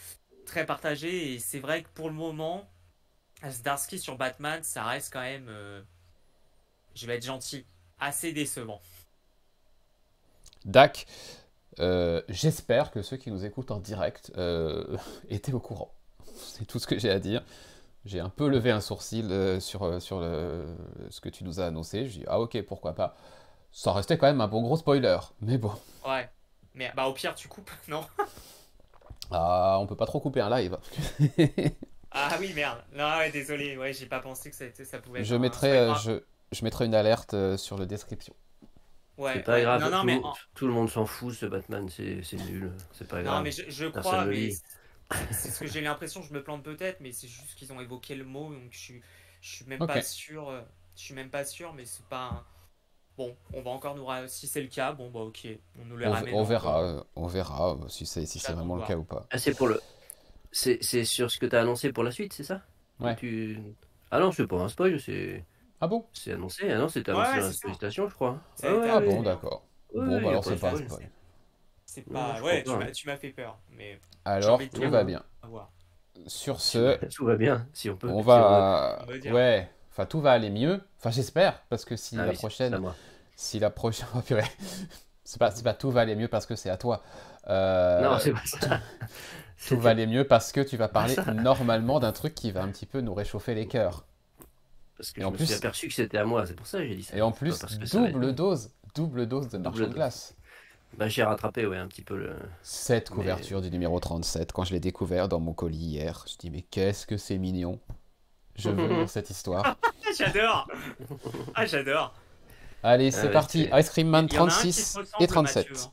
très partagé. Et c'est vrai que pour le moment, Zdarsky sur Batman, ça reste quand même, je vais être gentil, assez décevant. Dak, j'espère que ceux qui nous écoutent en direct étaient au courant. C'est tout ce que j'ai à dire. J'ai un peu levé un sourcil sur ce que tu nous as annoncé. Je dis, ah ok, pourquoi pas. Ça restait quand même un bon gros spoiler, mais bon. Ouais. Mais bah au pire, tu coupes, non? Ah, on peut pas trop couper un live. Ah oui, merde. Non, ouais, désolé. Ouais, j'ai pas pensé que ça pouvait être Je un mettrai, spoiler. je mettrai une alerte sur la description. C'est Ouais, pas ouais. grave, Non, non, mais tout le monde s'en fout, ce Batman, c'est nul, c'est pas non, grave. mais je Personne crois, le mais lit. c'est ce que j'ai l'impression. Je me plante peut-être, mais c'est juste qu'ils ont évoqué le mot, donc je suis même Ok, pas sûr. Je suis même pas sûr, mais c'est pas. Bon, on va encore si c'est le cas, bon bah ok, on nous les ramène encore. on verra si c'est J'attends de vraiment le cas voir. ou pas. Ah, c'est sur ce que t'as annoncé pour la suite, c'est ça? Ou Ouais. Ah non, c'est pas un spoil, Ah bon? c'est annoncé. Ah non, c'était Ouais, annoncé ouais, dans la c'est ça. sollicitation, je crois. Ça a Ah été ouais, Ah bon, annoncé, ouais. hein. d'accord. Bon, Ouais, bah y a alors pas de c'est pas un spoil. spoil. C'est Non, non, pas. je crois Ouais, pas, hein. tu m'as fait peur, mais j'ai envie Alors, de tout dire va bien. à voir. Sur Tout, ce, tout va bien, si on peut. on Si on veut. va... On va dire. Ouais, enfin tout va aller mieux. Enfin j'espère, parce que Ah oui, c'est à moi. Si la prochaine... Oh, purée. C'est pas tout va aller mieux parce que c'est à toi. Non, Euh, c'est pas tout, ça. tout va C'était aller mieux parce que tu vas pas parler ça. normalement d'un truc qui va un petit peu nous réchauffer les cœurs. Parce que Et je en me suis plus, aperçu que c'était à moi, c'est pour ça que j'ai dit ça. et en C'est pas plus parce que ça va être mieux. double dose de marchand Double de dose. glace. Bah, j'ai rattrapé, ouais, un petit peu le. Cette Mais. couverture du numéro 37, quand je l'ai découvert dans mon colis hier, je dis mais qu'est-ce que c'est mignon. Je veux lire cette histoire. J'adore. Ah, j'adore. Allez, Ah c'est ouais, parti. Ice Cream Man Il y en a un qui te 36 et ressemble, Mathieu, 37. hein.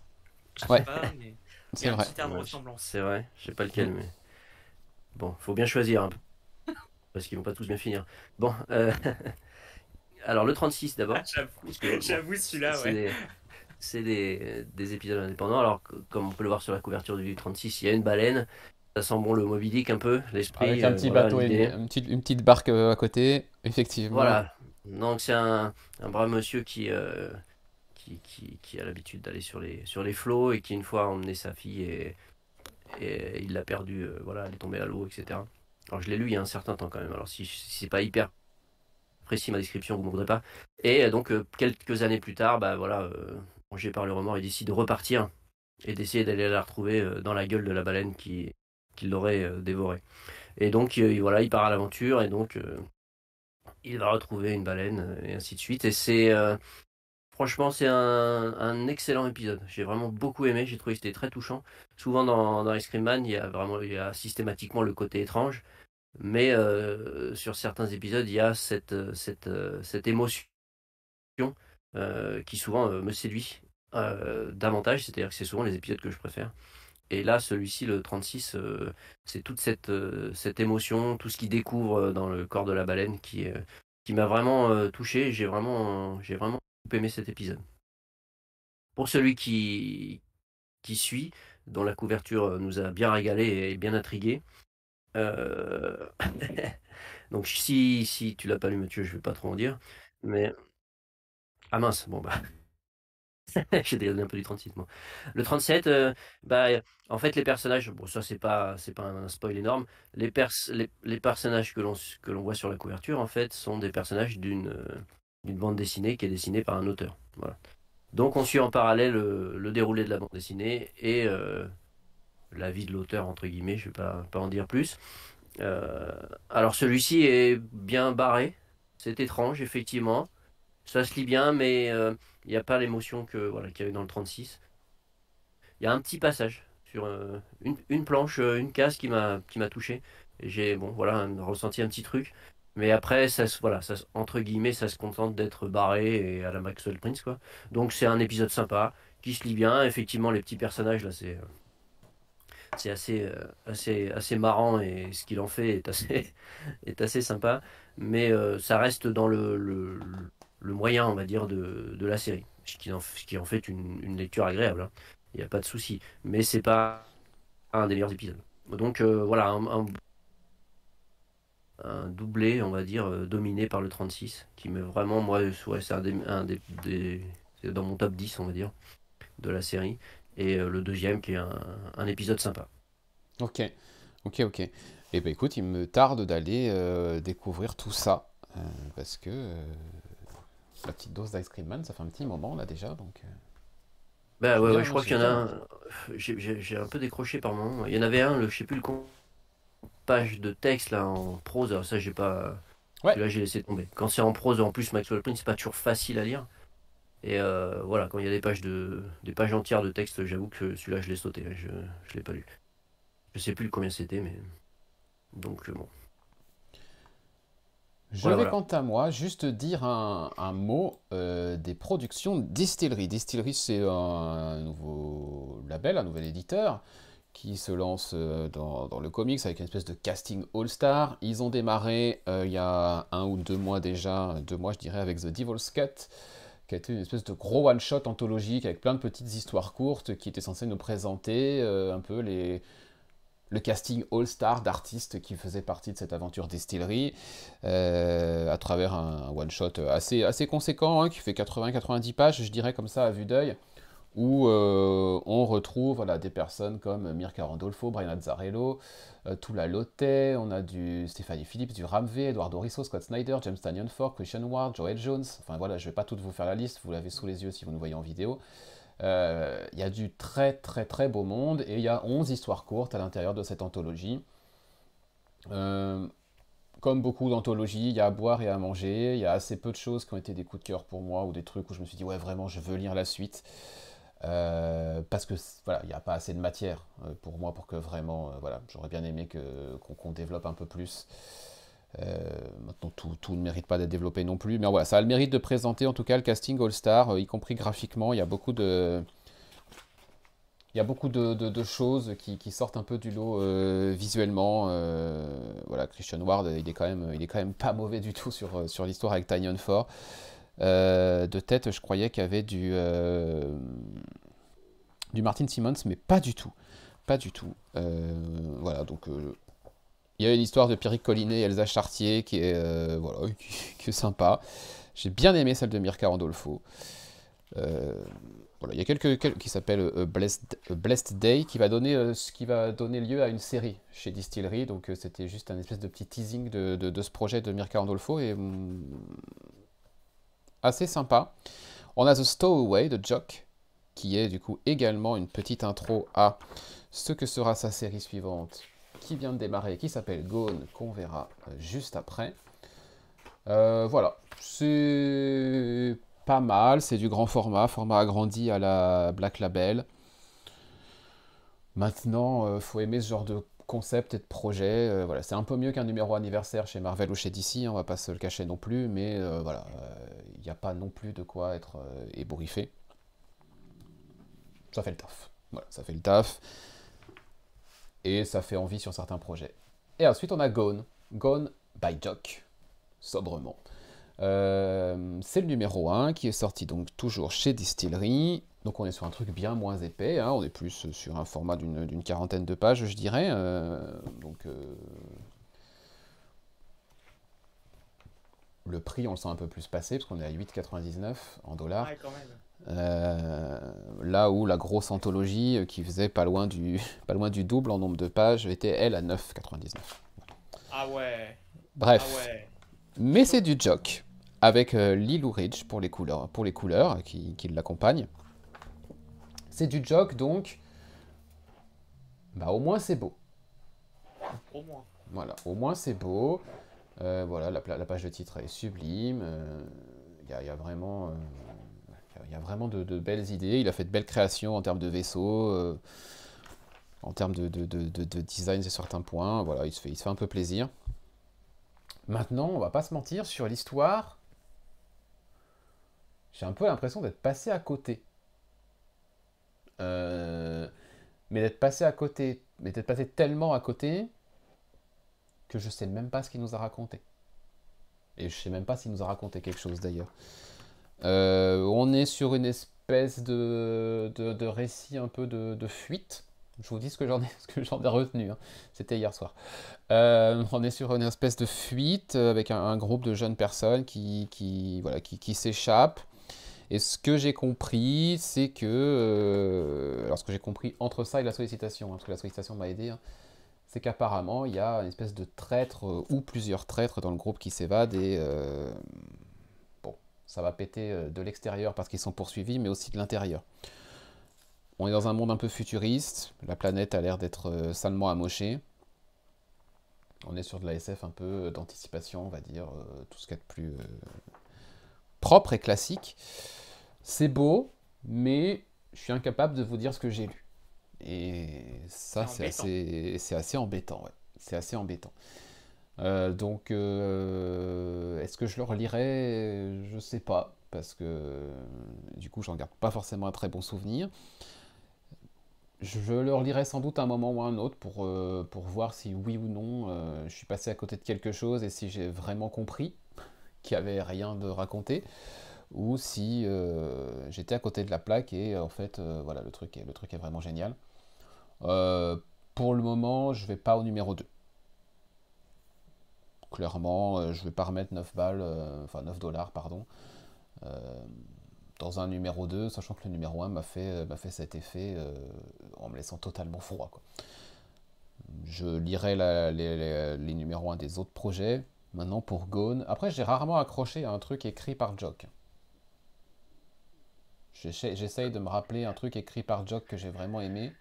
Je sais Ouais, pas, mais il y c'est a un vrai. petit air de ouais, ressemblance. c'est vrai, je sais pas Mm. lequel, mais. Bon, faut bien choisir un peu, parce qu'ils vont pas tous bien finir. Bon, alors le 36 Ah, d'abord, j'avoue, parce que bon, j'avoue c'est celui-là, c'est ouais. des épisodes indépendants. Alors, comme on peut le voir sur la couverture du 36, il y a une baleine. Ça sent bon le Moby Dick un peu, Avec l'esprit, un petit voilà bateau, l'idée. une petite barque à côté, effectivement. Voilà, donc c'est un brave monsieur qui a l'habitude d'aller sur les flots et qui une fois a emmené sa fille et il l'a perdue, voilà, elle est tombée à l'eau, etc. Alors je l'ai lu il y a un certain temps quand même, alors si c'est pas hyper précis ma description, vous ne voudrez pas. Et donc quelques années plus tard, bah voilà, mangé par le remords, il décide de repartir et d'essayer d'aller la retrouver dans la gueule de la baleine qui l'aurait dévorée. Et donc voilà, il part à l'aventure et donc il va retrouver une baleine et ainsi de suite. Et c'est Franchement, c'est un excellent épisode. J'ai vraiment beaucoup aimé. J'ai trouvé que c'était très touchant. Souvent dans Ice Cream Man, il y a systématiquement le côté étrange. Mais sur certains épisodes, il y a cette émotion qui souvent me séduit davantage. C'est-à-dire que c'est souvent les épisodes que je préfère. Et là, celui-ci, le 36, c'est toute cette émotion, tout ce qu'il découvre dans le corps de la baleine qui m'a vraiment touché. J'ai vraiment beaucoup aimé cet épisode. Pour celui qui suit, dont la couverture nous a bien régalé et bien intrigué. Euh, Donc si tu l'as pas lu, Mathieu, je vais pas trop en dire. Mais ah mince, bon bah j'ai dégradé un peu du 36 moi. Le 37, bah en fait les personnages, bon ça c'est pas un spoil énorme. Les personnages que l'on voit sur la couverture en fait sont des personnages d'une bande dessinée qui est dessinée par un auteur. Voilà. Donc on suit en parallèle le déroulé de la bande dessinée et la vie de l'auteur entre guillemets. Je vais pas en dire plus. Euh, alors celui-ci est bien barré. C'est étrange, effectivement. Ça se lit bien, mais il n'y a pas l'émotion voilà, qu'il y a eu dans le 36. Il y a un petit passage sur une planche, une case qui m'a touché. Et j'ai bon, voilà, ressenti un petit truc. Mais après, voilà, entre guillemets, ça se contente d'être barré et à la Maxwell Prince, quoi. Donc c'est un épisode sympa, qui se lit bien. Effectivement, les petits personnages, là, c'est assez marrant et ce qu'il en fait est assez sympa. Mais ça reste dans le moyen, on va dire, de la série. Ce qui en fait une lecture agréable, hein. Il n'y a pas de souci. Mais c'est pas un des meilleurs épisodes. Donc voilà, un doublé, on va dire, dominé par le 36, qui me vraiment, moi, ouais, c'est c'est dans mon top 10, on va dire, de la série. Et le deuxième, qui est un épisode sympa. Ok, ok. Eh ben écoute, il me tarde d'aller découvrir tout ça. Parce que la petite dose d'Ice Cream Man, ça fait un petit moment là déjà. Donc, Bah ouais, ouais, je je crois suis qu'il y en a bien un. motivé. J'ai un peu décroché par moment. Il y en avait un, je sais plus le page de texte là en prose. Alors ça, j'ai pas. Ouais, Celui-là, j'ai laissé tomber. Quand c'est en prose, en plus, Maxwell Plain, c'est pas toujours facile à lire. Et voilà, quand il y a des pages entières de texte, j'avoue que celui-là, je l'ai sauté. Je l'ai pas lu. Je sais plus combien c'était, mais donc bon. je Voilà, vais voilà. quant à moi juste dire un mot des productions Distillery. Distillery, c'est un nouveau label, un nouvel éditeur qui se lance dans le comics avec une espèce de casting all-star. Ils ont démarré il y a 1 ou 2 mois déjà, 2 mois je dirais, avec The Devil's Cut, qui a été une espèce de gros one-shot anthologique avec plein de petites histoires courtes qui étaient censées nous présenter un peu le casting all-star d'artistes qui faisaient partie de cette aventure distillerie à travers un one-shot assez conséquent, hein, qui fait 80-90 pages, je dirais comme ça à vue d'œil, où on retrouve voilà, des personnes comme Mirka Randolfo, Brian Azzarello, Tula Lotte, on a du Stéphanie Phillips, du Ramvé, Eduardo Risso, Scott Snyder, James Tynion Ford, Christian Ward, Joel Jones, enfin voilà, je ne vais pas toutes vous faire la liste, vous l'avez sous les yeux si vous nous voyez en vidéo. Il y a du très beau monde et il y a 11 histoires courtes à l'intérieur de cette anthologie. Euh, Comme beaucoup d'anthologies, il y a à boire et à manger, il y a assez peu de choses qui ont été des coups de cœur pour moi ou des trucs où je me suis dit ouais vraiment je veux lire la suite. Parce que voilà, il n'y a pas assez de matière pour moi pour que vraiment, voilà, j'aurais bien aimé qu'on développe un peu plus. Maintenant, tout ne mérite pas d'être développé non plus, mais voilà, ça a le mérite de présenter en tout cas le casting All-Star, y compris graphiquement. Il y a beaucoup de choses qui sortent un peu du lot visuellement. Voilà, Christian Ward, il est quand même pas mauvais du tout sur l'histoire avec Tynion Ford. De tête, je croyais qu'il y avait du Martin Simmons, mais pas du tout. Pas du tout. Voilà, donc il y a une histoire de Pierrick Collinet et Elsa Chartier voilà, qui est sympa. J'ai bien aimé celle de Mirka Randolfo. Euh, voilà, il y a qui s'appelle Blessed Day qui va donner lieu à une série chez Distillery. Donc c'était juste un espèce de petit teasing de ce projet de Mirka Randolfo et assez sympa. On a The Stowaway de Jock qui est du coup également une petite intro à ce que sera sa série suivante qui vient de démarrer, qui s'appelle Gone, qu'on verra juste après. Voilà, c'est pas mal, c'est du grand format agrandi à la Black Label. Maintenant, faut aimer ce genre de concept et de projet. Voilà, c'est un peu mieux qu'un numéro anniversaire chez Marvel ou chez DC, on va pas se le cacher non plus, mais voilà, il n'y a pas non plus de quoi être ébouriffé. Ça fait le taf. Voilà, ça fait le taf. Et ça fait envie sur certains projets. Et ensuite, on a Gone. Gone by Jock. Sobrement. C'est le numéro 1 qui est sorti donc toujours chez Distillery. Donc on est sur un truc bien moins épais, hein. On est plus sur un format d'une quarantaine de pages, je dirais. Le prix, on le sent un peu plus passer, parce qu'on est à 8,99 en dollars. Ouais, quand même. Là où la grosse anthologie, qui faisait pas loin du double en nombre de pages, était elle à 9,99. Ah ouais. Bref, Ah ouais. mais c'est du Jock, avec Lee Ridge pour les couleurs qui l'accompagnent. C'est du Jock, donc, bah au moins c'est beau. Au moins. Voilà, au moins c'est beau. Voilà, la page de titre est sublime. Il y a vraiment, il y a vraiment de belles idées. Il a fait de belles créations en termes de vaisseaux, en termes de design sur certains points. Voilà, il se fait un peu plaisir. Maintenant, on va pas se mentir, sur l'histoire, j'ai un peu l'impression d'être passé à côté. Mais d'être passé à côté, mais d'être passé tellement à côté que je sais même pas ce qu'il nous a raconté. Et je sais même pas s'il nous a raconté quelque chose d'ailleurs. On est sur une espèce de récit un peu de fuite. Je vous dis ce que j'en ai retenu, hein. C'était hier soir. On est sur une espèce de fuite avec un groupe de jeunes personnes voilà, qui s'échappent. Et ce que j'ai compris, c'est que... alors ce que j'ai compris entre ça et la sollicitation, hein, parce que la sollicitation m'a aidé, hein, c'est qu'apparemment, il y a une espèce de traître ou plusieurs traîtres dans le groupe qui s'évadent et... bon, ça va péter de l'extérieur parce qu'ils sont poursuivis, mais aussi de l'intérieur. On est dans un monde un peu futuriste, la planète a l'air d'être salement amochée. On est sur de la SF un peu d'anticipation, on va dire, tout ce qu'il y a de plus propre et classique. C'est beau, mais je suis incapable de vous dire ce que j'ai lu. Et ça, c'est assez embêtant, ouais. C'est assez embêtant. Donc, est-ce que je le relirai? Je sais pas, parce que du coup, j'en garde pas forcément un très bon souvenir. Je le relirai sans doute à un moment ou à un autre pour voir si oui ou non je suis passé à côté de quelque chose et si j'ai vraiment compris qu'il n'y avait rien de raconté ou si j'étais à côté de la plaque et en fait voilà le truc est vraiment génial. Pour le moment, je vais pas au numéro 2. Clairement, je vais pas remettre 9 balles, enfin 9 dollars, pardon, dans un numéro 2, sachant que le numéro 1 m'a fait cet effet en me laissant totalement froid, quoi. Je lirai les numéros 1 des autres projets. Maintenant pour Gone. Après, j'ai rarement accroché à un truc écrit par Jock. J'essaye de me rappeler un truc écrit par Jock que j'ai vraiment aimé.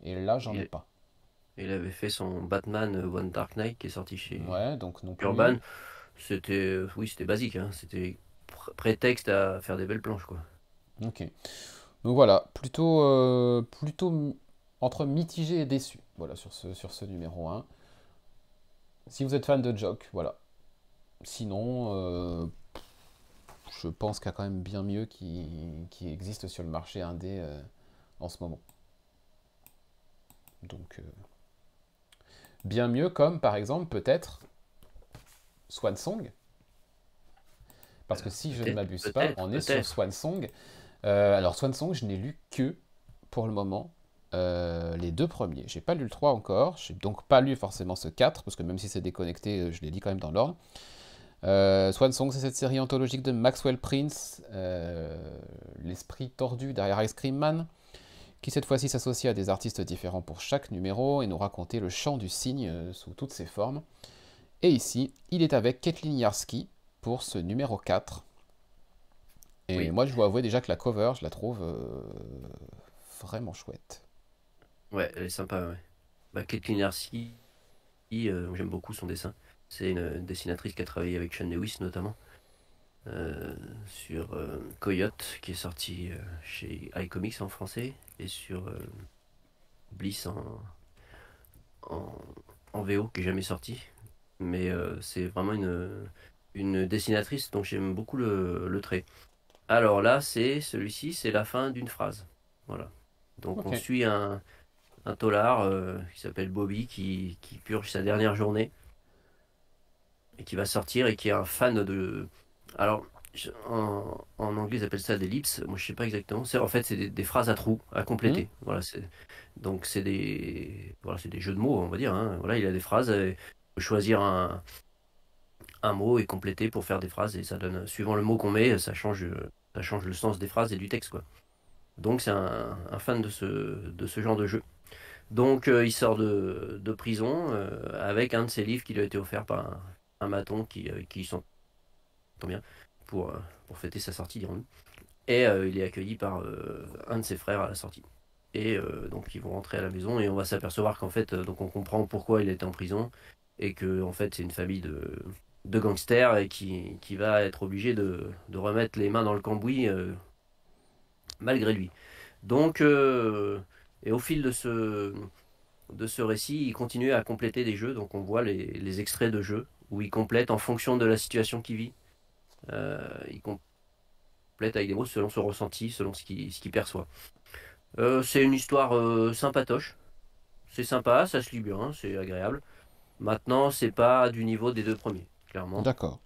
Et là, j'en ai pas. Il avait fait son Batman One Dark Knight qui est sorti chez Ouais, donc non plus. Urban. Oui, c'était basique, hein. C'était prétexte à faire des belles planches, quoi. Ok. Donc voilà, plutôt entre mitigé et déçu. Voilà, sur ce numéro 1. Si vous êtes fan de Jock, voilà. Sinon, je pense qu'il y a quand même bien mieux qui existe sur le marché indé en ce moment. Donc, bien mieux comme, par exemple, peut-être Swan Song. Parce que si je ne m'abuse pas, on est sur Swan Song. Alors, Swan Song, je n'ai lu que, pour le moment, les 2 premiers. J'ai pas lu le 3 encore. J'ai donc pas lu forcément ce 4, parce que même si c'est déconnecté, je l'ai lu quand même dans l'ordre. Swan Song, c'est cette série anthologique de Maxwell Prince, l'esprit tordu derrière Ice Cream Man, qui cette fois-ci s'associe à des artistes différents pour chaque numéro et nous raconter le chant du cygne sous toutes ses formes. Et ici, il est avec Kathleen Yarsky pour ce numéro 4. Et oui, moi, je dois avouer déjà que la cover, je la trouve vraiment chouette. Ouais, elle est sympa, ouais. Bah, Kathleen Yarsky, j'aime beaucoup son dessin. C'est une dessinatrice qui a travaillé avec Sean Lewis notamment. sur Coyote, qui est sorti chez iComics en français, et sur Bliss en, en VO, qui est jamais sorti. Mais c'est vraiment une dessinatrice, donc j'aime beaucoup le trait. Alors là, celui-ci, c'est la fin d'une phrase. Voilà. Donc on Ok. suit un taulard qui s'appelle Bobby, qui purge sa dernière journée et qui va sortir et qui est un fan de... Alors, en anglais, ils appellent ça des lips. Moi, je sais pas exactement. En fait, c'est des phrases à trous, à Hmm. compléter. Voilà, donc voilà, c'est des jeux de mots, on va dire, hein. Voilà, il a des phrases. Il peut choisir un mot et compléter pour faire des phrases et ça donne, suivant le mot qu'on met, ça change le sens des phrases et du texte, quoi. Donc, c'est un fan de ce genre de jeu. Donc, il sort de prison avec un de ses livres qui lui a été offert par un maton qui s'entend bien pour fêter sa sortie, dirons-nous. Et il est accueilli par un de ses frères à la sortie. Et donc, ils vont rentrer à la maison et on va s'apercevoir qu'en fait, donc on comprend pourquoi il était en prison et que en fait, c'est une famille de gangsters et qui va être obligé de remettre les mains dans le cambouis malgré lui. Donc, et au fil de ce récit, il continue à compléter des jeux. Donc on voit les extraits de jeux où il complète en fonction de la situation qu'il vit. Il complète avec des mots selon son ressenti, selon ce qu'il perçoit. C'est une histoire sympatoche. C'est sympa, ça se lit bien, c'est agréable. Maintenant, c'est pas du niveau des deux premiers, clairement. D'accord.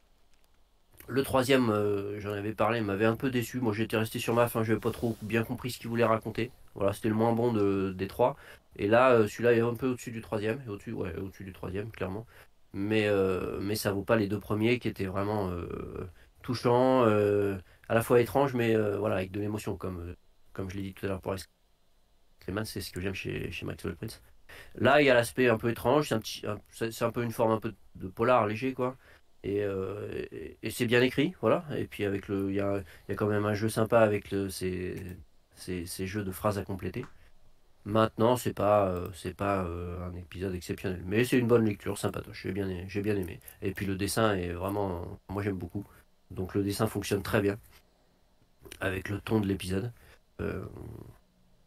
Le troisième, j'en avais parlé, m'avait un peu déçu. Moi, j'étais resté sur ma fin, je n'avais pas trop bien compris ce qu'il voulait raconter. Voilà, c'était le moins bon des trois. Et là, celui-là est un peu au-dessus du troisième, ouais, au-dessus du troisième, clairement. Mais ça vaut pas les deux premiers qui étaient vraiment touchants, à la fois étranges, mais voilà, avec de l'émotion, comme je l'ai dit tout à l'heure pour Clayman, c'est ce que j'aime chez Maxwell Prince. Là, il y a l'aspect un peu étrange, c'est un peu une forme un peu de polar léger, quoi. Et c'est bien écrit, voilà. Et puis il y a quand même un jeu sympa avec ces jeux de phrases à compléter. Maintenant, c'est pas un épisode exceptionnel, mais c'est une bonne lecture, sympatoche. J'ai bien aimé. Et puis le dessin est vraiment, moi j'aime beaucoup. Donc le dessin fonctionne très bien avec le ton de l'épisode. Euh,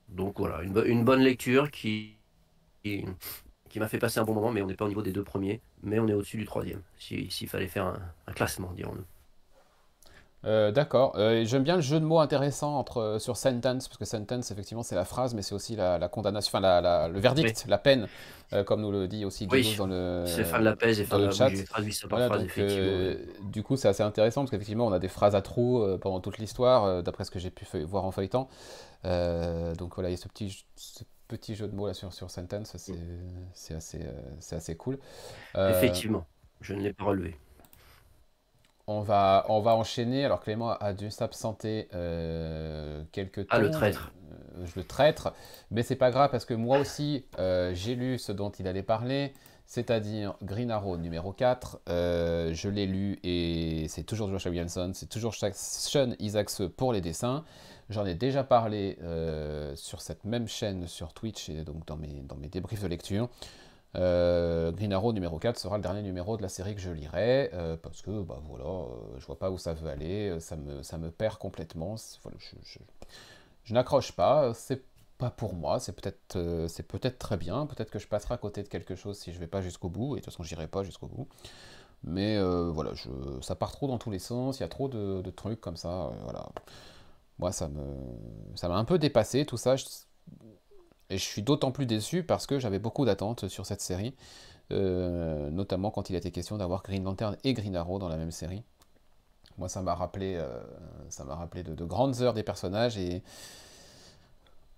donc voilà, une bonne lecture qui, qui m'a fait passer un bon moment, mais on n'est pas au niveau des deux premiers, mais on est au-dessus du troisième, s'il fallait faire un classement, dirons-nous. D'accord. J'aime bien le jeu de mots intéressant sur sentence, parce que sentence, effectivement, c'est la phrase, mais c'est aussi la condamnation, enfin le Oui, verdict, la peine, comme nous le dit aussi Guidos oui, c'est fin de la pèse et dans fin de le la... Oui, chat. j'ai traduit ça par Voilà, phrase, donc effectivement. Oui. du coup, c'est assez intéressant, parce qu'effectivement, on a des phrases à trous pendant toute l'histoire, d'après ce que j'ai pu voir en feuilletant. Donc voilà, il y a ce petit jeu de mots là sur sentence, c'est assez cool. Euh, Effectivement, je ne l'ai pas relevé. on va enchaîner. Alors Clément a dû s'absenter quelques Ah, le temps, traître. je le traître, mais c'est pas grave parce que moi aussi j'ai lu ce dont il allait parler, c'est-à-dire Green Arrow numéro 4. Je l'ai lu et c'est toujours Joshua Williamson, c'est toujours Sean Isaacs pour les dessins. J'en ai déjà parlé sur cette même chaîne sur Twitch et donc dans mes débriefs de lecture. Green Arrow numéro 4 sera le dernier numéro de la série que je lirai, parce que bah, voilà, je vois pas où ça veut aller, ça me perd complètement, voilà, je n'accroche pas, c'est pas pour moi, c'est peut-être très bien, peut-être que je passerai à côté de quelque chose si je vais pas jusqu'au bout, et de toute façon j'irai pas jusqu'au bout, mais voilà, ça part trop dans tous les sens, il y a trop de trucs comme ça, voilà. Moi ça m'a un peu dépassé tout ça, et je suis d'autant plus déçu parce que j'avais beaucoup d'attentes sur cette série, notamment quand il était question d'avoir Green Lantern et Green Arrow dans la même série. Moi, ça m'a rappelé de grandes heures des personnages et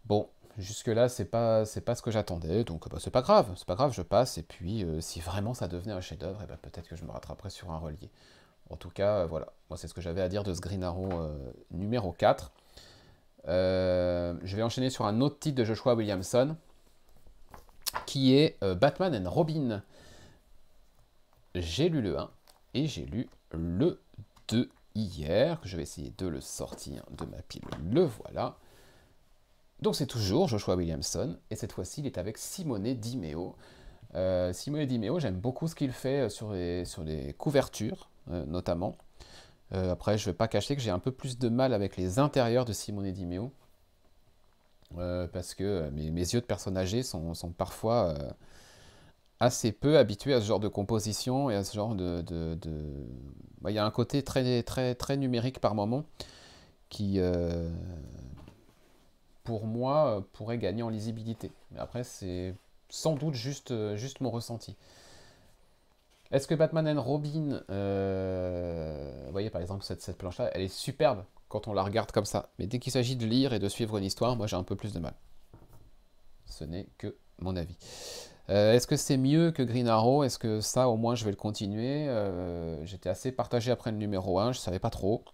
bon, jusque-là, c'est pas ce que j'attendais, donc bah, c'est pas grave, je passe. Et puis, si vraiment ça devenait un chef-d'œuvre, eh ben, peut-être que je me rattraperai sur un relié. En tout cas, voilà, moi c'est ce que j'avais à dire de ce Green Arrow numéro 4. Je vais enchaîner sur un autre titre de Joshua Williamson, qui est Batman and Robin. J'ai lu le 1 et j'ai lu le 2 hier. Je vais essayer de le sortir de ma pile. Le voilà. Donc c'est toujours Joshua Williamson et cette fois-ci il est avec Simone Di Meo. Simone Di Meo, j'aime beaucoup ce qu'il fait sur les couvertures notamment. Après, je ne vais pas cacher que j'ai un peu plus de mal avec les intérieurs de Simone Di Meo, parce que mes yeux de personne âgée sont parfois assez peu habitués à ce genre de composition et à ce genre il y a un côté très, très, très numérique par moment qui, pour moi, pourrait gagner en lisibilité. Mais après, c'est sans doute juste mon ressenti. Est-ce que Batman and Robin, vous voyez par exemple cette planche-là, elle est superbe quand on la regarde comme ça. Mais dès qu'il s'agit de lire et de suivre une histoire, moi j'ai un peu plus de mal. Ce n'est que mon avis. Est-ce que c'est mieux que Green Arrow? Est-ce que ça au moins je vais le continuer? J'étais assez partagé après le numéro 1, je savais pas trop.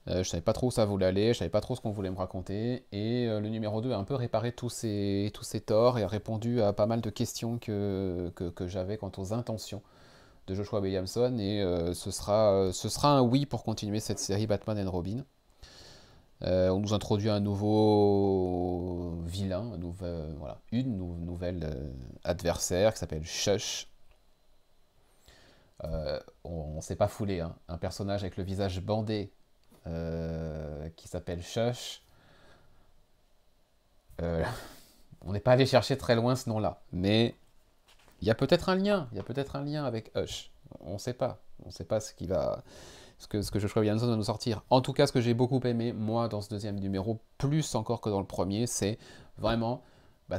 Je savais pas trop où ça voulait aller, je savais pas trop ce qu'on voulait me raconter. Et le numéro 2 a un peu réparé tous ces torts et a répondu à pas mal de questions que j'avais quant aux intentions de Joshua Williamson. Et ce sera un oui pour continuer cette série Batman and Robin. On nous introduit un nouveau vilain, une nouvelle adversaire qui s'appelle Shush. On s'est pas foulé, hein. Un personnage avec le visage bandé qui s'appelle Shush. On n'est pas allé chercher très loin ce nom-là, mais il y a peut-être un lien, avec Hush. On ne sait pas, ce que Joshua Williamson va nous sortir. En tout cas, ce que j'ai beaucoup aimé, moi, dans ce deuxième numéro, plus encore que dans le premier, c'est vraiment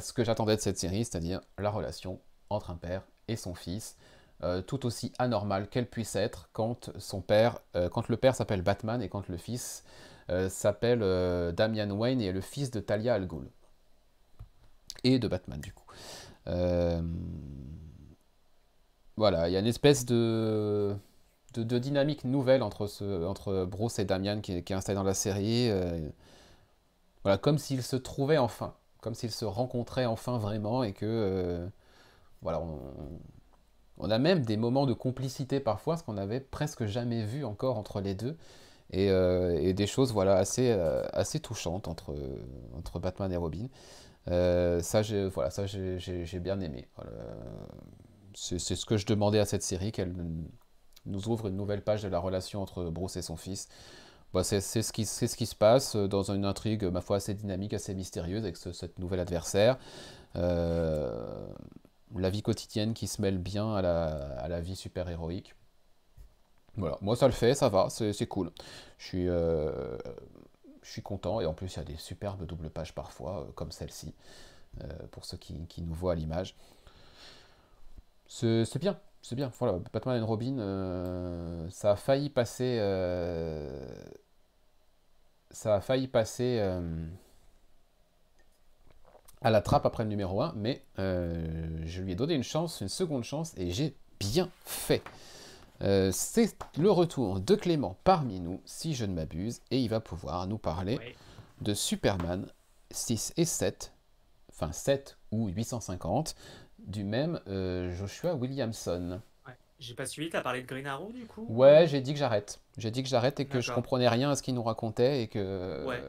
ce que j'attendais de cette série, c'est-à-dire la relation entre un père et son fils. Tout aussi anormale qu'elle puisse être quand quand le père s'appelle Batman et quand le fils s'appelle Damian Wayne et est le fils de Talia al Ghul et de Batman du coup. Voilà, il y a une espèce de dynamique nouvelle entre Bruce et Damian qui est installée dans la série. Voilà, comme s'ils se trouvaient enfin, comme s'ils se rencontraient enfin vraiment et que voilà, on a même des moments de complicité parfois, ce qu'on n'avait presque jamais vu encore entre les deux, et des choses voilà, assez touchantes entre Batman et Robin. Ça, j'ai bien aimé. Voilà. C'est ce que je demandais à cette série, qu'elle nous ouvre une nouvelle page de la relation entre Bruce et son fils. C'est ce qui se passe dans une intrigue, ma foi, assez dynamique, assez mystérieuse, avec cette nouvelle adversaire. La vie quotidienne qui se mêle bien à la vie super-héroïque. Voilà, moi ça le fait, ça va, c'est cool. Je suis content, et en plus il y a des superbes doubles pages parfois, comme celle-ci, pour ceux qui nous voient à l'image. C'est bien, c'est bien. Voilà, Batman and Robin, ça a failli passer... ça a failli passer à la trappe après le numéro 1, mais je lui ai donné une seconde chance, et j'ai bien fait. C'est le retour de Clément parmi nous, si je ne m'abuse, et il va pouvoir nous parler de Superman 6 et 7, enfin 7 ou 850, du même Joshua Williamson. Ouais. J'ai pas suivi, t'as parlé de Green Arrow du coup? Ouais, j'ai dit que j'arrête. J'ai dit que j'arrête et que je comprenais rien à ce qu'il nous racontait et que... Ouais,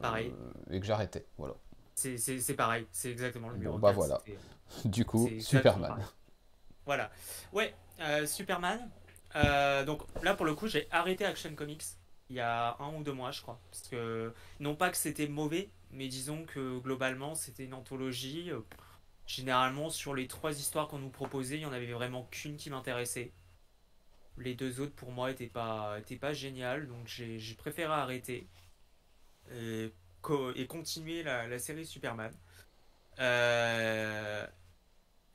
pareil. Et que j'arrêtais, voilà. C'est pareil, c'est exactement le numéro 4. Voilà. Du coup, Superman. Voilà. Ouais, Superman. Donc là, pour le coup, j'ai arrêté Action Comics il y a 1 ou 2 mois, je crois. Parce que, non pas que c'était mauvais, mais disons que globalement, c'était une anthologie. Généralement, sur les 3 histoires qu'on nous proposait, il n'y en avait vraiment qu'une qui m'intéressait. Les 2 autres, pour moi, étaient pas géniales. Donc j'ai préféré arrêter et continuer la série Superman.